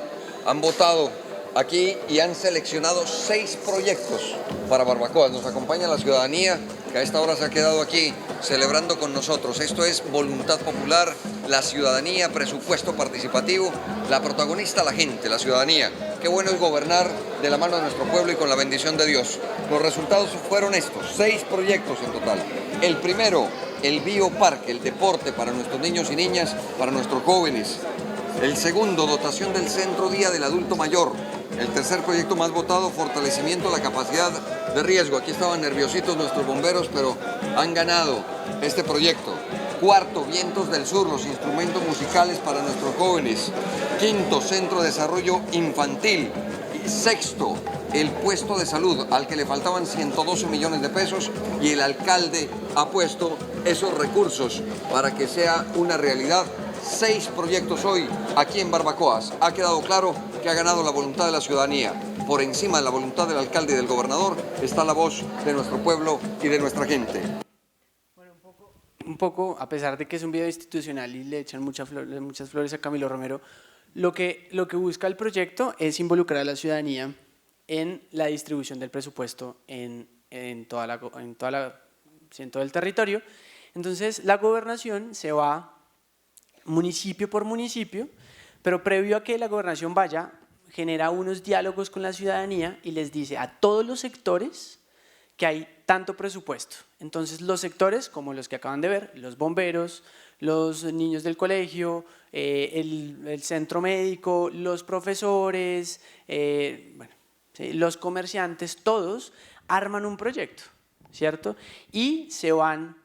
han votado aquí y han seleccionado 6 proyectos para Barbacoas. Nos acompaña la ciudadanía que a esta hora se ha quedado aquí celebrando con nosotros. Esto es voluntad popular, la ciudadanía, presupuesto participativo, la protagonista, la gente, la ciudadanía. Qué bueno es gobernar de la mano de nuestro pueblo y con la bendición de Dios. Los resultados fueron estos, 6 proyectos en total. El primero, el bioparque, el deporte para nuestros niños y niñas, para nuestros jóvenes. El segundo, dotación del centro día del adulto mayor. El tercer proyecto más votado, fortalecimiento de la capacidad de riesgo. Aquí estaban nerviositos nuestros bomberos, pero han ganado este proyecto. Cuarto, vientos del sur, los instrumentos musicales para nuestros jóvenes. Quinto, centro de desarrollo infantil. Y sexto, el puesto de salud, al que le faltaban 112 millones de pesos, y el alcalde ha puesto esos recursos para que sea una realidad. 6 proyectos hoy aquí en Barbacoas. Ha quedado claro que ha ganado la voluntad de la ciudadanía. Por encima de la voluntad del alcalde y del gobernador está la voz de nuestro pueblo y de nuestra gente. un poco, a pesar de que es un video institucional y le echan muchas flores a Camilo Romero, lo que busca el proyecto es involucrar a la ciudadanía en la distribución del presupuesto en todo el territorio. Entonces, la gobernación se va municipio por municipio, pero previo a que la gobernación vaya, genera unos diálogos con la ciudadanía y les dice a todos los sectores que hay tanto presupuesto. Entonces, los sectores, como los que acaban de ver, los bomberos, los niños del colegio, el centro médico, los profesores, los comerciantes, todos arman un proyecto, ¿cierto? Y se van,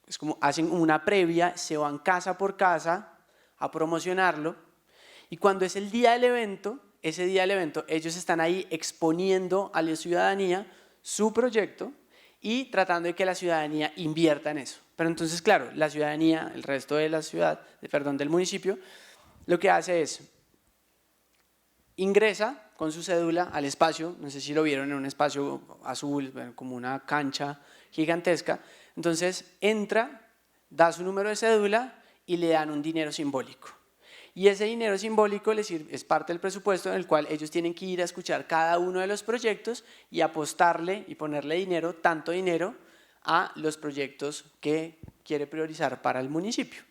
es como hacen una previa, se van casa por casa a promocionarlo, y cuando es el día del evento, ese día del evento, ellos están ahí exponiendo a la ciudadanía su proyecto y tratando de que la ciudadanía invierta en eso. Pero entonces, claro, la ciudadanía, el resto de la ciudad, del municipio, lo que hace es ingresa con su cédula al espacio, no sé si lo vieron, en un espacio azul, como una cancha gigantesca. Entonces entra, da su número de cédula y le dan un dinero simbólico. Y ese dinero simbólico es parte del presupuesto en el cual ellos tienen que ir a escuchar cada uno de los proyectos y apostarle y ponerle dinero, tanto dinero, a los proyectos que quiere priorizar para el municipio.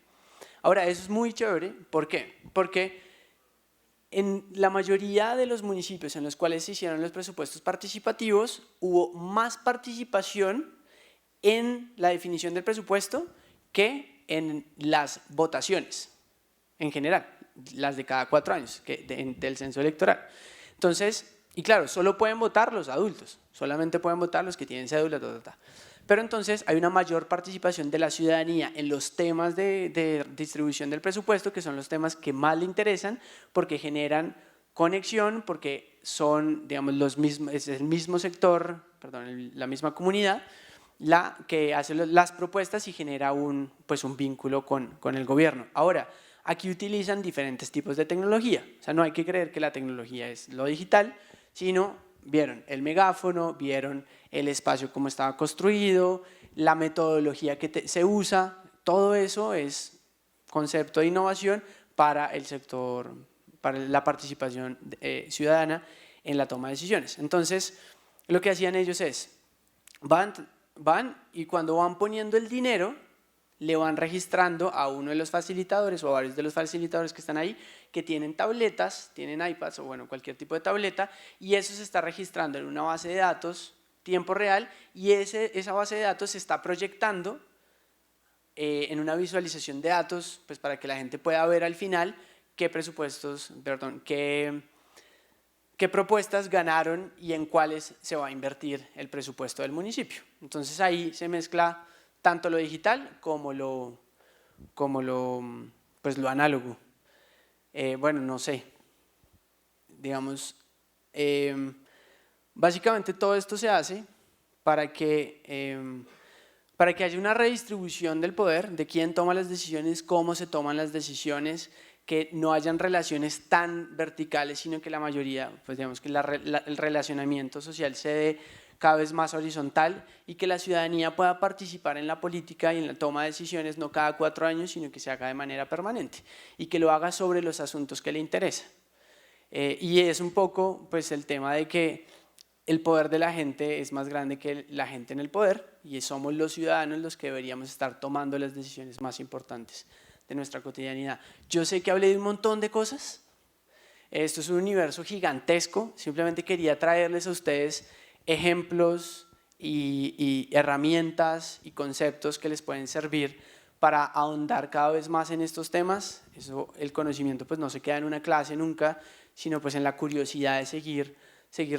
Ahora, eso es muy chévere. ¿Por qué? Porque en la mayoría de los municipios en los cuales se hicieron los presupuestos participativos, hubo más participación en la definición del presupuesto que en las votaciones en general, las de cada 4 años del censo electoral. Entonces, y claro, solo pueden votar los adultos, solamente pueden votar los que tienen cédula, Pero entonces hay una mayor participación de la ciudadanía en los temas de distribución del presupuesto, que son los temas que más le interesan, porque generan conexión, porque son, digamos, es el mismo sector, la misma comunidad, la que hace las propuestas y genera un vínculo con el gobierno. Ahora, aquí utilizan diferentes tipos de tecnología, o sea, no hay que creer que la tecnología es lo digital, sino vieron el megáfono, vieron el espacio cómo estaba construido, la metodología que se usa, todo eso es concepto de innovación para el sector, para la participación ciudadana en la toma de decisiones. Entonces, lo que hacían ellos es, van y cuando van poniendo el dinero, le van registrando a uno de los facilitadores o a varios de los facilitadores que están ahí, que tienen tabletas, tienen iPads o cualquier tipo de tableta, y eso se está registrando en una base de datos tiempo real, y esa base de datos se está proyectando en una visualización de datos, pues para que la gente pueda ver al final qué propuestas ganaron y en cuáles se va a invertir el presupuesto del municipio. Entonces ahí se mezcla tanto lo digital como lo análogo. No sé, digamos, básicamente todo esto se hace para que haya una redistribución del poder, de quién toma las decisiones, cómo se toman las decisiones, que no hayan relaciones tan verticales, sino que la mayoría, pues digamos que el relacionamiento social se dé cada vez más horizontal y que la ciudadanía pueda participar en la política y en la toma de decisiones no cada 4 años, sino que se haga de manera permanente y que lo haga sobre los asuntos que le interesan. Y es un poco pues, el tema de que el poder de la gente es más grande que la gente en el poder y somos los ciudadanos los que deberíamos estar tomando las decisiones más importantes de nuestra cotidianidad. Yo sé que hablé de un montón de cosas, esto es un universo gigantesco, simplemente quería traerles a ustedes ejemplos y herramientas y conceptos que les pueden servir para ahondar cada vez más en estos temas. El conocimiento pues no se queda en una clase nunca, sino pues en la curiosidad de seguir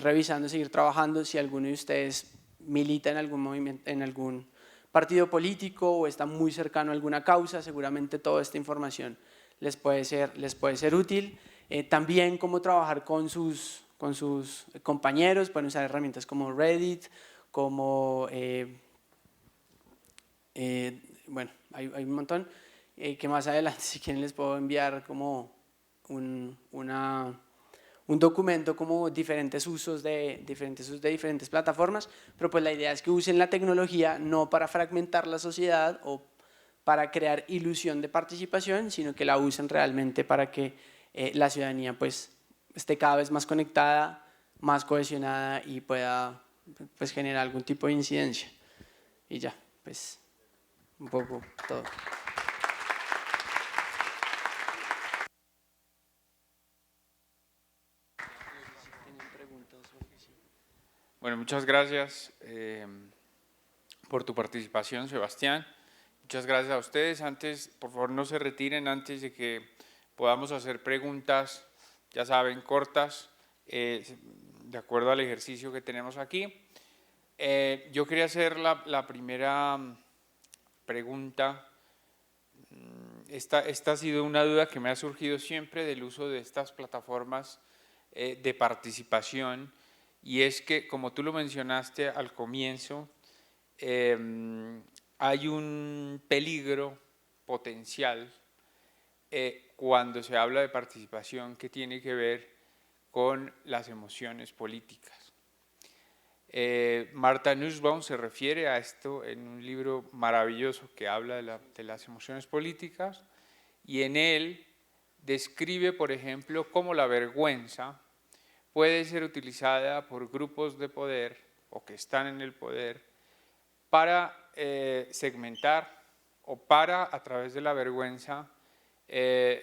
revisando, seguir trabajando. Si alguno de ustedes milita en algún movimiento, en algún partido político o está muy cercano a alguna causa, seguramente toda esta información les puede ser útil. También cómo trabajar con sus compañeros, pueden usar herramientas como Reddit, como, hay un montón, que más adelante si quieren les puedo enviar como un documento como diferentes usos de diferentes plataformas, pero pues la idea es que usen la tecnología no para fragmentar la sociedad o para crear ilusión de participación, sino que la usen realmente para que la ciudadanía pues, esté cada vez más conectada, más cohesionada y pueda pues, generar algún tipo de incidencia. Y ya, pues un poco todo. Bueno, muchas gracias por tu participación, Sebastián. Muchas gracias a ustedes. Antes, por favor, no se retiren antes de que podamos hacer preguntas, ya saben, cortas, de acuerdo al ejercicio que tenemos aquí. Yo quería hacer la primera pregunta. Esta ha sido una duda que me ha surgido siempre del uso de estas plataformas de participación, y es que, como tú lo mencionaste al comienzo, hay un peligro potencial cuando se habla de participación que tiene que ver con las emociones políticas. Martha Nussbaum se refiere a esto en un libro maravilloso que habla de las emociones políticas, y en él describe, por ejemplo, cómo la vergüenza puede ser utilizada por grupos de poder o que están en el poder para segmentar o para, a través de la vergüenza,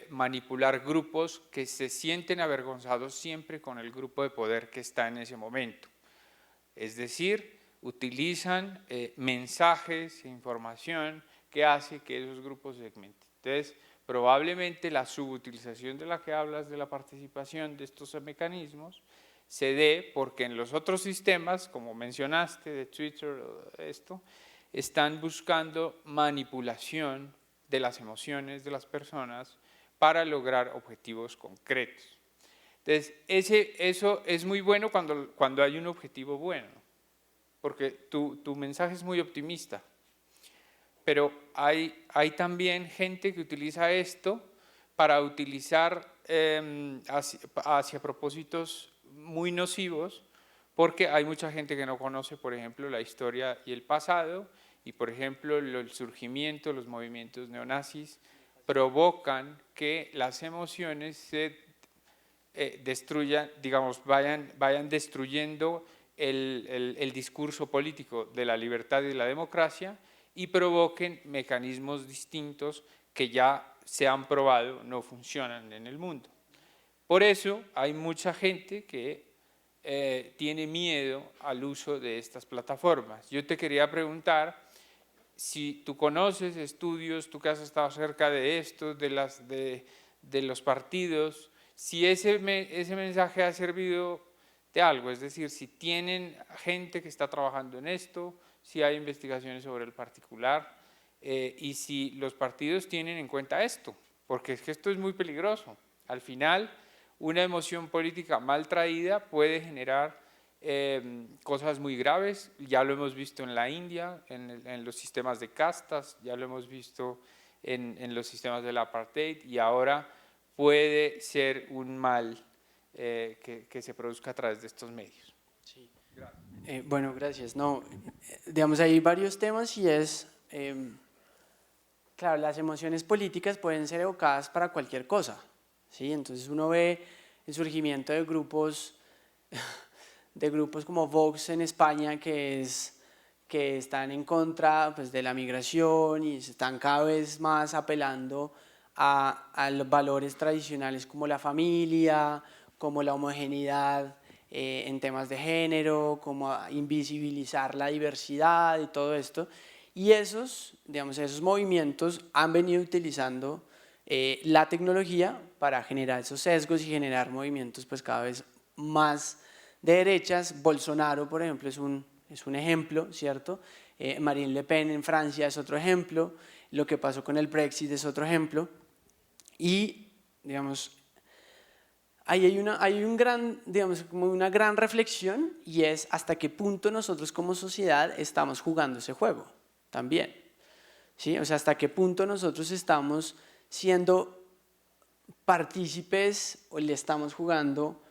manipular grupos que se sienten avergonzados siempre con el grupo de poder que está en ese momento. Es decir, utilizan mensajes e información que hace que esos grupos segmenten. Entonces, probablemente la subutilización de la que hablas de la participación de estos mecanismos se dé porque en los otros sistemas, como mencionaste, de Twitter, están buscando manipulación de las emociones de las personas para lograr objetivos concretos. Entonces, eso es muy bueno cuando hay un objetivo bueno, porque tu mensaje es muy optimista, pero hay también gente que utiliza esto para utilizar hacia propósitos muy nocivos, porque hay mucha gente que no conoce, por ejemplo, la historia y el pasado, y por ejemplo el surgimiento de los movimientos neonazis provocan que las emociones se destruyan, digamos, vayan destruyendo el discurso político de la libertad y de la democracia y provoquen mecanismos distintos que ya se han probado no funcionan en el mundo. Por eso hay mucha gente que tiene miedo al uso de estas plataformas. Yo te quería preguntar si tú conoces estudios, tú que has estado cerca de esto, de los partidos, si ese mensaje ha servido de algo, es decir, si tienen gente que está trabajando en esto, si hay investigaciones sobre el particular y si los partidos tienen en cuenta esto, porque es que esto es muy peligroso. Al final, una emoción política mal traída puede generar cosas muy graves, ya lo hemos visto en la India, en los sistemas de castas, ya lo hemos visto en los sistemas del apartheid, y ahora puede ser un mal que se produzca a través de estos medios. Sí. Bueno, gracias. No, digamos, hay varios temas y es, claro, las emociones políticas pueden ser evocadas para cualquier cosa, ¿sí? Entonces uno ve el surgimiento de grupos como Vox en España que están en contra pues, de la migración y se están cada vez más apelando a los valores tradicionales como la familia, como la homogeneidad en temas de género, como invisibilizar la diversidad y todo esto. Y esos movimientos han venido utilizando la tecnología para generar esos sesgos y generar movimientos pues, cada vez más de derechas. Bolsonaro, por ejemplo, es un ejemplo, ¿cierto? Marine Le Pen en Francia es otro ejemplo, lo que pasó con el Brexit es otro ejemplo. Y, digamos, ahí hay como una gran reflexión, y es hasta qué punto nosotros como sociedad estamos jugando ese juego también, ¿sí? O sea, hasta qué punto nosotros estamos siendo partícipes o le estamos jugando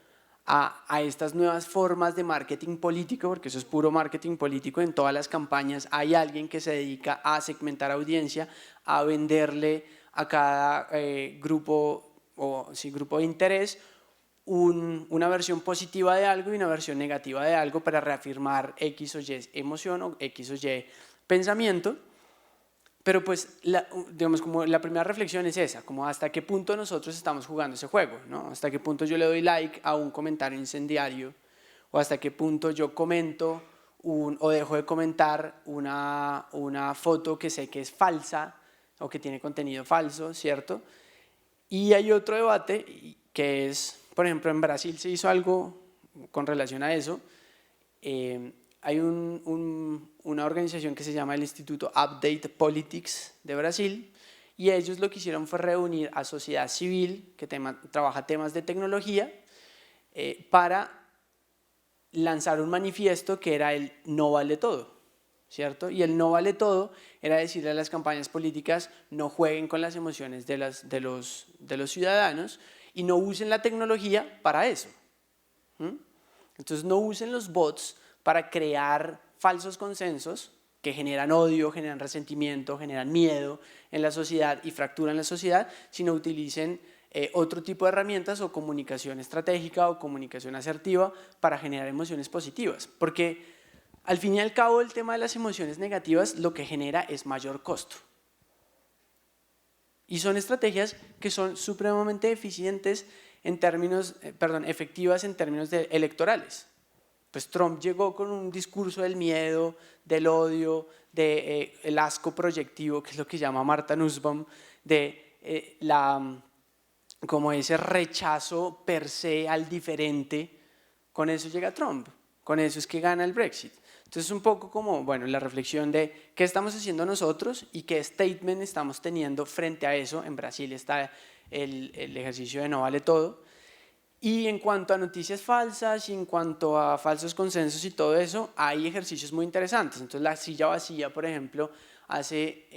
a estas nuevas formas de marketing político, porque eso es puro marketing político. En todas las campañas hay alguien que se dedica a segmentar audiencia, a venderle a cada grupo de interés una versión positiva de algo y una versión negativa de algo para reafirmar X o Y emoción o X o Y pensamiento. Pero pues, digamos, como la primera reflexión es esa, como hasta qué punto nosotros estamos jugando ese juego, ¿no? Hasta qué punto yo le doy like a un comentario incendiario, o hasta qué punto yo comento o dejo de comentar una foto que sé que es falsa o que tiene contenido falso, ¿cierto? Y hay otro debate que es, por ejemplo, en Brasil se hizo algo con relación a eso. Hay una organización que se llama el Instituto Update Politics de Brasil, y ellos lo que hicieron fue reunir a sociedad civil que trabaja temas de tecnología para lanzar un manifiesto que era el no vale todo, ¿cierto? Y el no vale todo era decirle a las campañas políticas: no jueguen con las emociones de los ciudadanos y no usen la tecnología para eso. Entonces no usen los bots para crear falsos consensos que generan odio, generan resentimiento, generan miedo en la sociedad y fracturan la sociedad, sino utilicen otro tipo de herramientas o comunicación estratégica o comunicación asertiva para generar emociones positivas. Porque al fin y al cabo el tema de las emociones negativas lo que genera es mayor costo. Y son estrategias que son supremamente eficientes en términos, efectivas en términos electorales. Pues Trump llegó con un discurso del miedo, del odio, del asco proyectivo, que es lo que llama Martha Nussbaum, de como ese rechazo per se al diferente. Con eso llega Trump, con eso es que gana el Brexit. Entonces un poco como, bueno, la reflexión de qué estamos haciendo nosotros y qué statement estamos teniendo frente a eso. En Brasil está el ejercicio de no vale todo. Y en cuanto a noticias falsas y en cuanto a falsos consensos y todo eso, hay ejercicios muy interesantes. Entonces la silla vacía, por ejemplo, hace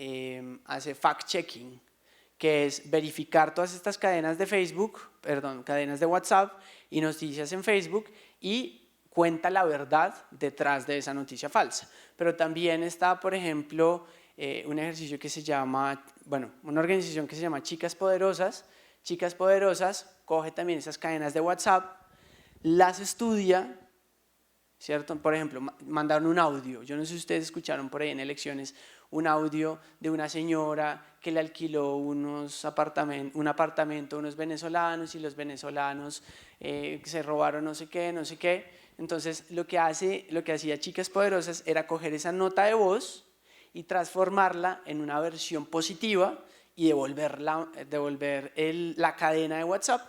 fact-checking, que es verificar todas estas cadenas de cadenas de WhatsApp y noticias en Facebook, y cuenta la verdad detrás de esa noticia falsa. Pero también está, por ejemplo, un ejercicio que se llama, una organización que se llama Chicas Poderosas. Chicas Poderosas coge también esas cadenas de WhatsApp, las estudia, ¿cierto? Por ejemplo, mandaron un audio. Yo no sé si ustedes escucharon por ahí en elecciones un audio de una señora que le alquiló un apartamento a unos venezolanos, y los venezolanos se robaron no sé qué. Entonces lo que hacía Chicas Poderosas era coger esa nota de voz y transformarla en una versión positiva y devolver la cadena de WhatsApp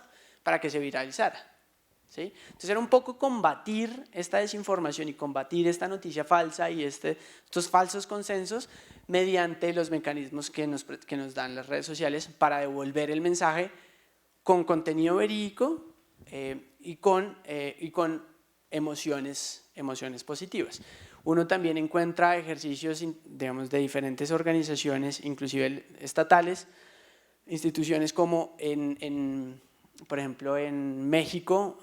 para que se viralizara, ¿sí? Entonces era un poco combatir esta desinformación y combatir esta noticia falsa y estos falsos consensos mediante los mecanismos que nos dan las redes sociales para devolver el mensaje con contenido verídico y con emociones positivas. Uno también encuentra ejercicios, digamos, de diferentes organizaciones, inclusive estatales, instituciones como por ejemplo en México,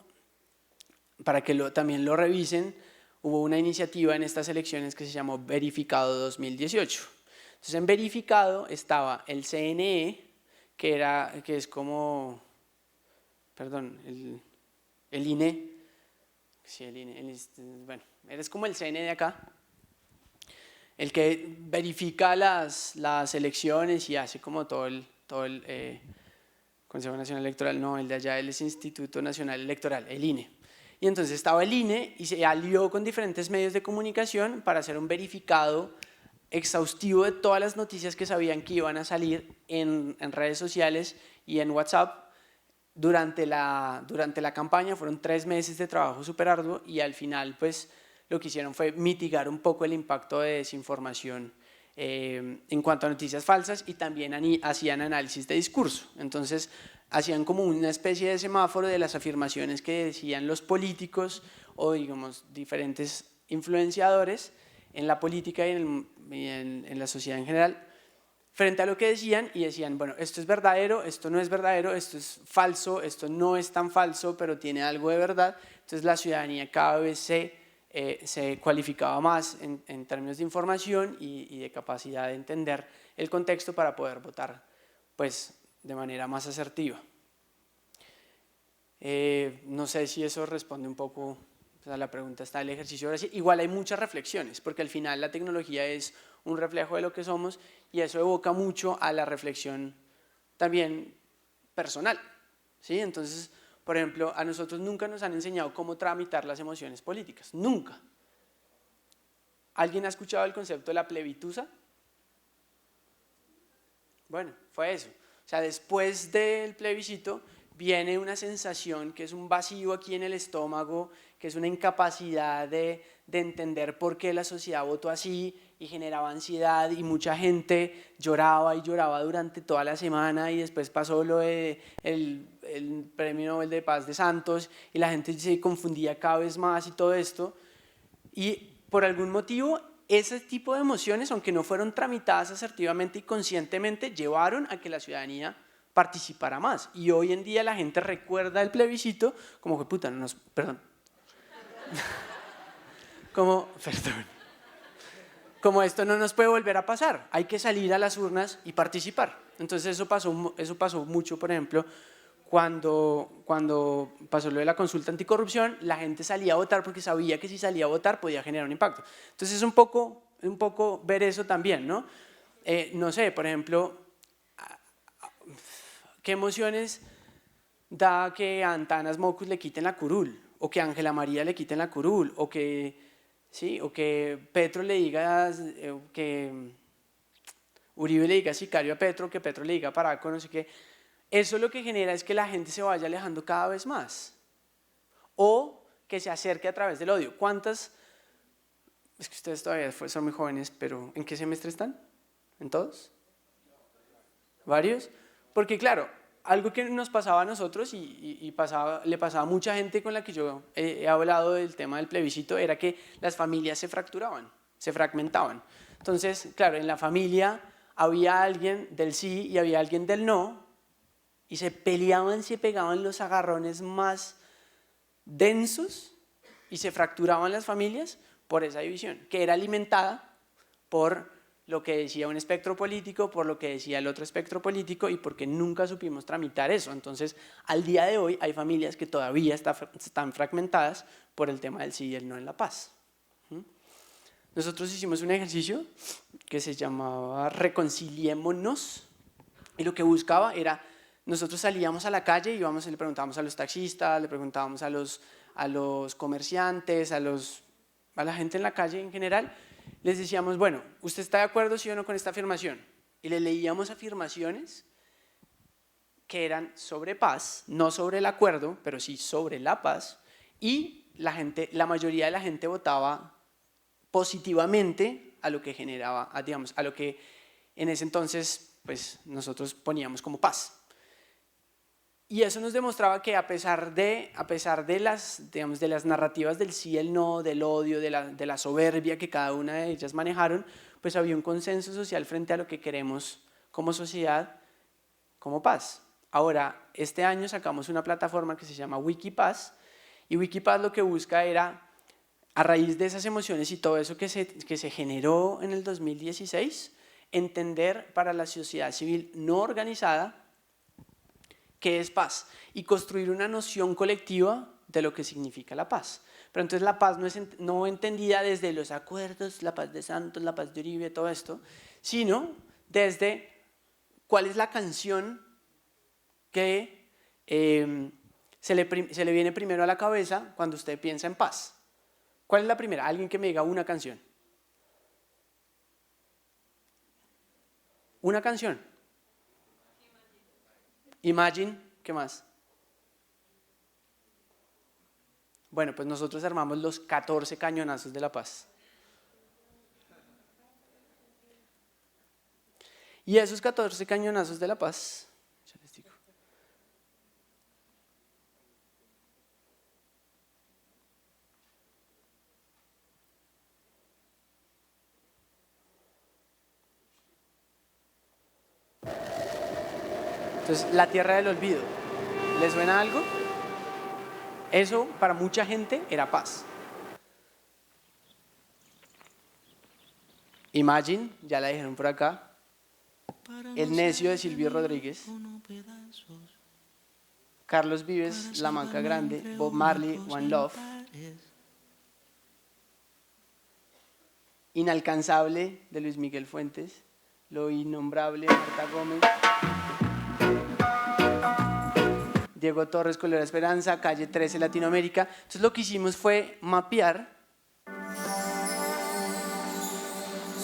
para que también lo revisen. Hubo una iniciativa en estas elecciones que se llamó Verificado 2018. Entonces en Verificado estaba el CNE, que es como, el INE. Sí, el INE, es como el CNE de acá, el que verifica las elecciones y hace como todo el Consejo Nacional Electoral, no, el de allá es el Instituto Nacional Electoral, el INE. Y entonces estaba el INE y se alió con diferentes medios de comunicación para hacer un verificado exhaustivo de todas las noticias que sabían que iban a salir en redes sociales y en WhatsApp durante la campaña. Fueron 3 meses de trabajo súper arduo, y al final pues lo que hicieron fue mitigar un poco el impacto de desinformación en cuanto a noticias falsas, y también hacían análisis de discurso. Entonces hacían como una especie de semáforo de las afirmaciones que decían los políticos o, digamos, diferentes influenciadores en la política y en la sociedad en general, frente a lo que decían y decían, bueno, esto es verdadero, esto no es verdadero, esto es falso, esto no es tan falso, pero tiene algo de verdad. Entonces la ciudadanía cada vez se cualificaba más en términos de información y de capacidad de entender el contexto para poder votar pues, de manera más asertiva. No sé si eso responde un poco a la pregunta, está el ejercicio. Igual hay muchas reflexiones, porque al final la tecnología es un reflejo de lo que somos y eso evoca mucho a la reflexión también personal, ¿sí? Entonces, por ejemplo, a nosotros nunca nos han enseñado cómo tramitar las emociones políticas, nunca. ¿Alguien ha escuchado el concepto de la plebitusa? Bueno, fue eso. O sea, después del plebiscito viene una sensación que es un vacío aquí en el estómago, que es una incapacidad de entender por qué la sociedad votó así y generaba ansiedad y mucha gente lloraba y lloraba durante toda la semana y después pasó lo de el Premio Nobel de Paz de Santos y la gente se confundía cada vez más y todo esto y por algún motivo ese tipo de emociones, aunque no fueron tramitadas asertivamente y conscientemente, llevaron a que la ciudadanía participara más. Y hoy en día la gente recuerda el plebiscito como que puta, no nos, perdón. Como esto no nos puede volver a pasar, hay que salir a las urnas y participar. Entonces eso pasó mucho, por ejemplo, cuando pasó lo de la consulta anticorrupción, la gente salía a votar porque sabía que si salía a votar podía generar un impacto. Entonces es un poco ver eso también, ¿no? No sé, por ejemplo, ¿qué emociones da que a Antanas Mocus le quiten la curul? O que a Ángela María le quiten la curul, o que Petro le diga, que Uribe le diga sicario a Petro, que Petro le diga Paraco, no sé qué. Eso lo que genera es que la gente se vaya alejando cada vez más. O que se acerque a través del odio. ¿Cuántas? Es que ustedes todavía son muy jóvenes, pero ¿en qué semestre están? ¿En todos? ¿Varios? Porque claro, algo que nos pasaba a nosotros y le pasaba a mucha gente con la que yo he hablado del tema del plebiscito era que las familias se fracturaban, se fragmentaban. Entonces, claro, en la familia había alguien del sí y había alguien del no y se peleaban, se pegaban los agarrones más densos y se fracturaban las familias por esa división, que era alimentada por lo que decía un espectro político, por lo que decía el otro espectro político y porque nunca supimos tramitar eso. Entonces, al día de hoy hay familias que todavía están fragmentadas por el tema del sí y el no en la paz. Nosotros hicimos un ejercicio que se llamaba Reconciliémonos y lo que buscaba era, nosotros salíamos a la calle y le preguntábamos a los taxistas, le preguntábamos a los comerciantes, a la gente en la calle en general, les decíamos, bueno, ¿usted está de acuerdo sí o no con esta afirmación? Y le leíamos afirmaciones que eran sobre paz, no sobre el acuerdo, pero sí sobre la paz, y la mayoría de la gente votaba positivamente a lo que generaba, a lo que en ese entonces pues, nosotros poníamos como paz. Y eso nos demostraba que a pesar de las narrativas del sí, el no, del odio, de la soberbia que cada una de ellas manejaron, pues había un consenso social frente a lo que queremos como sociedad, como paz. Ahora, este año sacamos una plataforma que se llama Wikipaz, y Wikipaz lo que busca era, a raíz de esas emociones y todo eso que se generó en el 2016, entender para la sociedad civil no organizada qué es paz y construir una noción colectiva de lo que significa la paz. Pero entonces la paz no es no entendida desde los acuerdos, la paz de Santos, la paz de Uribe, todo esto, sino desde cuál es la canción que se le viene primero a la cabeza cuando usted piensa en paz. ¿Cuál es la primera? Alguien que me diga una canción. Una canción. Imagine, ¿qué más? Bueno, pues nosotros armamos los 14 cañonazos de la paz. Y esos 14 cañonazos de la paz, ya les digo. Entonces, la tierra del olvido, ¿les suena algo? Eso para mucha gente era paz. Imagine, ya la dijeron por acá, El necio de Silvio Rodríguez, Carlos Vives, La Manca Grande, Bob Marley, One Love, Inalcanzable de Luis Miguel Fuentes, Lo Innombrable de Marta Gómez, Diego Torres, Color de Esperanza, Calle 13, Latinoamérica. Entonces lo que hicimos fue mapear.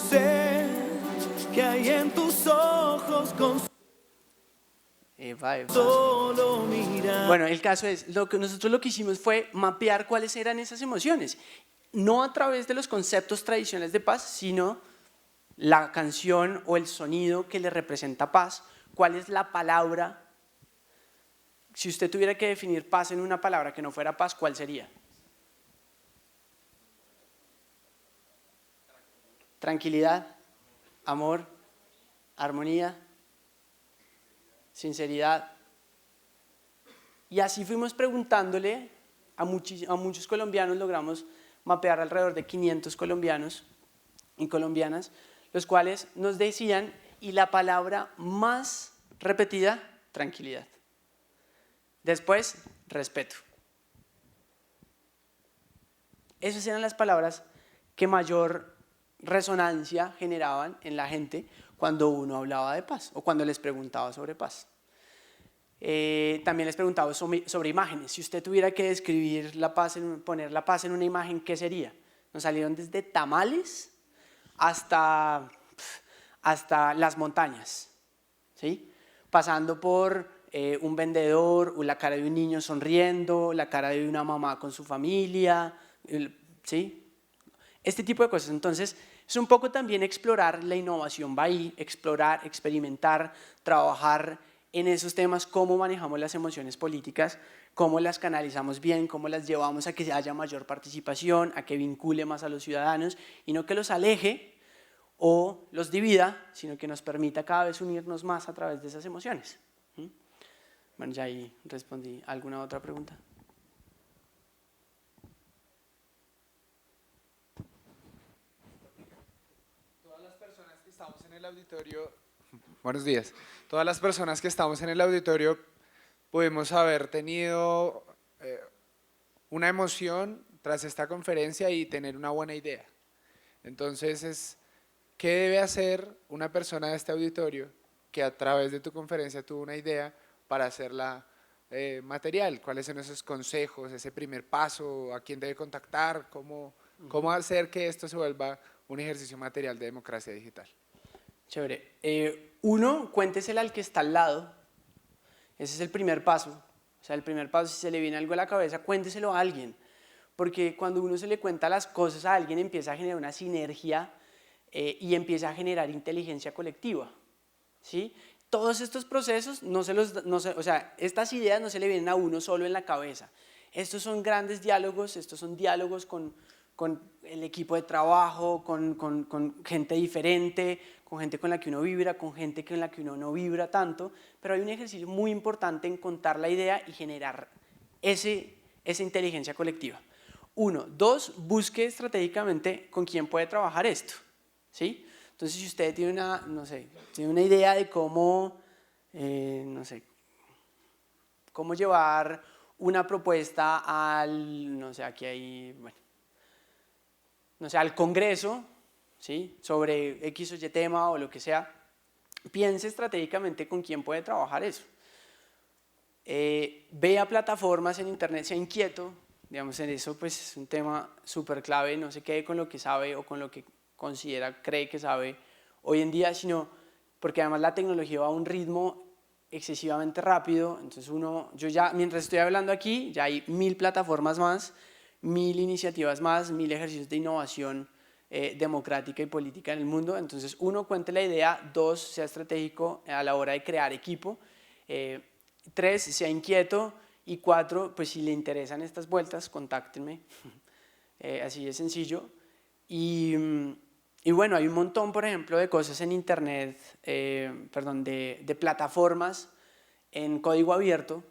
Sé que hay en tus ojos con solo mirar. Bueno, el caso es, nosotros lo que hicimos fue mapear cuáles eran esas emociones. No a través de los conceptos tradicionales de paz, sino la canción o el sonido que le representa paz. ¿Cuál es la palabra? Si usted tuviera que definir paz en una palabra que no fuera paz, ¿cuál sería? Tranquilidad, amor, armonía, sinceridad. Y así fuimos preguntándole a muchos colombianos, logramos mapear alrededor de 500 colombianos y colombianas, los cuales nos decían, y la palabra más repetida, tranquilidad. Después, respeto. Esas eran las palabras que mayor resonancia generaban en la gente cuando uno hablaba de paz o cuando les preguntaba sobre paz. También les preguntaba sobre imágenes. Si usted tuviera que describir la paz, poner la paz en una imagen, ¿qué sería? Nos salieron desde tamales hasta las montañas, ¿sí? Pasando por un vendedor, o la cara de un niño sonriendo, la cara de una mamá con su familia, ¿sí? Este tipo de cosas. Entonces, es un poco también explorar la innovación, va ahí, explorar, experimentar, trabajar en esos temas, cómo manejamos las emociones políticas, cómo las canalizamos bien, cómo las llevamos a que haya mayor participación, a que vincule más a los ciudadanos y no que los aleje o los divida, sino que nos permita cada vez unirnos más a través de esas emociones. Bueno, ya ahí respondí. ¿Alguna otra pregunta? Todas las personas que estamos en el auditorio, buenos días. Todas las personas que estamos en el auditorio pudimos haber tenido una emoción tras esta conferencia y tener una buena idea. Entonces, ¿qué debe hacer una persona de este auditorio que a través de tu conferencia tuvo una idea para hacerla material? ¿Cuáles son esos consejos, ese primer paso? ¿A quién debe contactar? ¿Cómo hacer que esto se vuelva un ejercicio material de democracia digital? Chévere. Uno, cuéntesela al que está al lado. Ese es el primer paso. O sea, el primer paso, si se le viene algo a la cabeza, cuénteselo a alguien. Porque cuando uno se le cuenta las cosas a alguien, empieza a generar una sinergia y empieza a generar inteligencia colectiva, ¿sí? Todos estos procesos, o sea, estas ideas no se le vienen a uno solo en la cabeza. Estos son grandes diálogos, estos son diálogos con el equipo de trabajo, con gente diferente, con gente con la que uno vibra, con gente con la que uno no vibra tanto, pero hay un ejercicio muy importante en contar la idea y generar esa inteligencia colectiva. Uno. Dos, busque estratégicamente con quién puede trabajar esto, ¿sí? Entonces, si usted tiene una idea de cómo, cómo llevar una propuesta al Congreso, ¿sí? Sobre X o Y tema o lo que sea, piense estratégicamente con quién puede trabajar eso. Vea plataformas en internet, sea inquieto, digamos, en eso pues es un tema súper clave, no se quede con lo que sabe o con lo que cree que sabe hoy en día, sino porque además la tecnología va a un ritmo excesivamente rápido, entonces yo ya, mientras estoy hablando aquí, ya hay 1000 plataformas más, 1000 iniciativas más, 1000 ejercicios de innovación democrática y política en el mundo. Entonces, uno, cuente la idea. Dos, sea estratégico a la hora de crear equipo. Tres, sea inquieto. Y cuatro, pues si le interesan estas vueltas, contáctenme. Así de sencillo. Y bueno, hay un montón, por ejemplo, de cosas en internet, de plataformas en código abierto.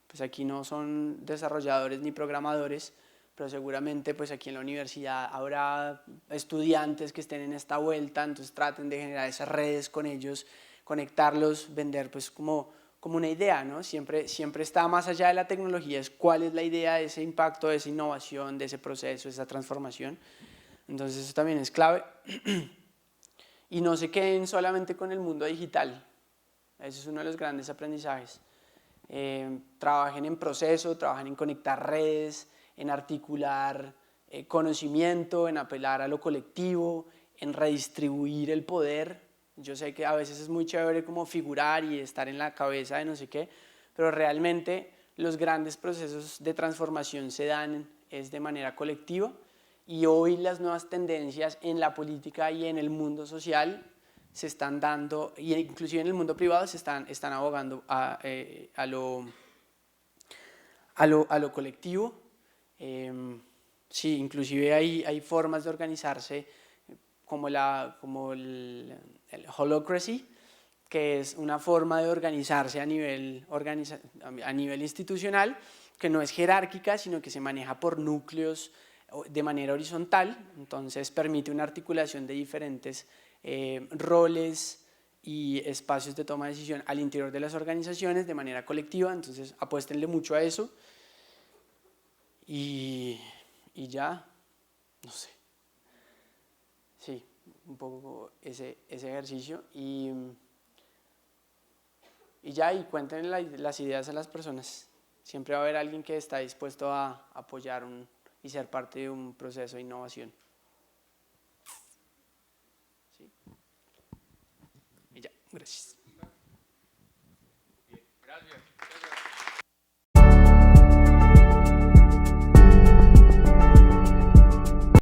Pues aquí no son desarrolladores ni programadores, pero seguramente pues aquí en la universidad habrá estudiantes que estén en esta vuelta, entonces traten de generar esas redes con ellos, conectarlos, vender pues como una idea, ¿no? Siempre está más allá de la tecnología, es cuál es la idea de ese impacto, de esa innovación, de ese proceso, de esa transformación. Entonces eso también es clave. Y no se queden solamente con el mundo digital, ese es uno de los grandes aprendizajes. Trabajen en proceso, trabajen en conectar redes, en articular conocimiento, en apelar a lo colectivo, en redistribuir el poder. Yo sé que a veces es muy chévere como figurar y estar en la cabeza de no sé qué, pero realmente los grandes procesos de transformación se dan es de manera colectiva, y hoy las nuevas tendencias en la política y en el mundo social se están dando, y inclusive en el mundo privado se están abogando a lo colectivo. Sí, inclusive hay formas de organizarse como el holacracy, que es una forma de organizarse a nivel institucional, que no es jerárquica, sino que se maneja por núcleos de manera horizontal, entonces permite una articulación de diferentes roles y espacios de toma de decisión al interior de las organizaciones de manera colectiva. Entonces apuéstenle mucho a eso y ya, no sé, sí, un poco ese ejercicio y ya, y cuenten las ideas a las personas. Siempre va a haber alguien que está dispuesto a apoyar y ser parte de un proceso de innovación. ¿Sí? Y ya, gracias.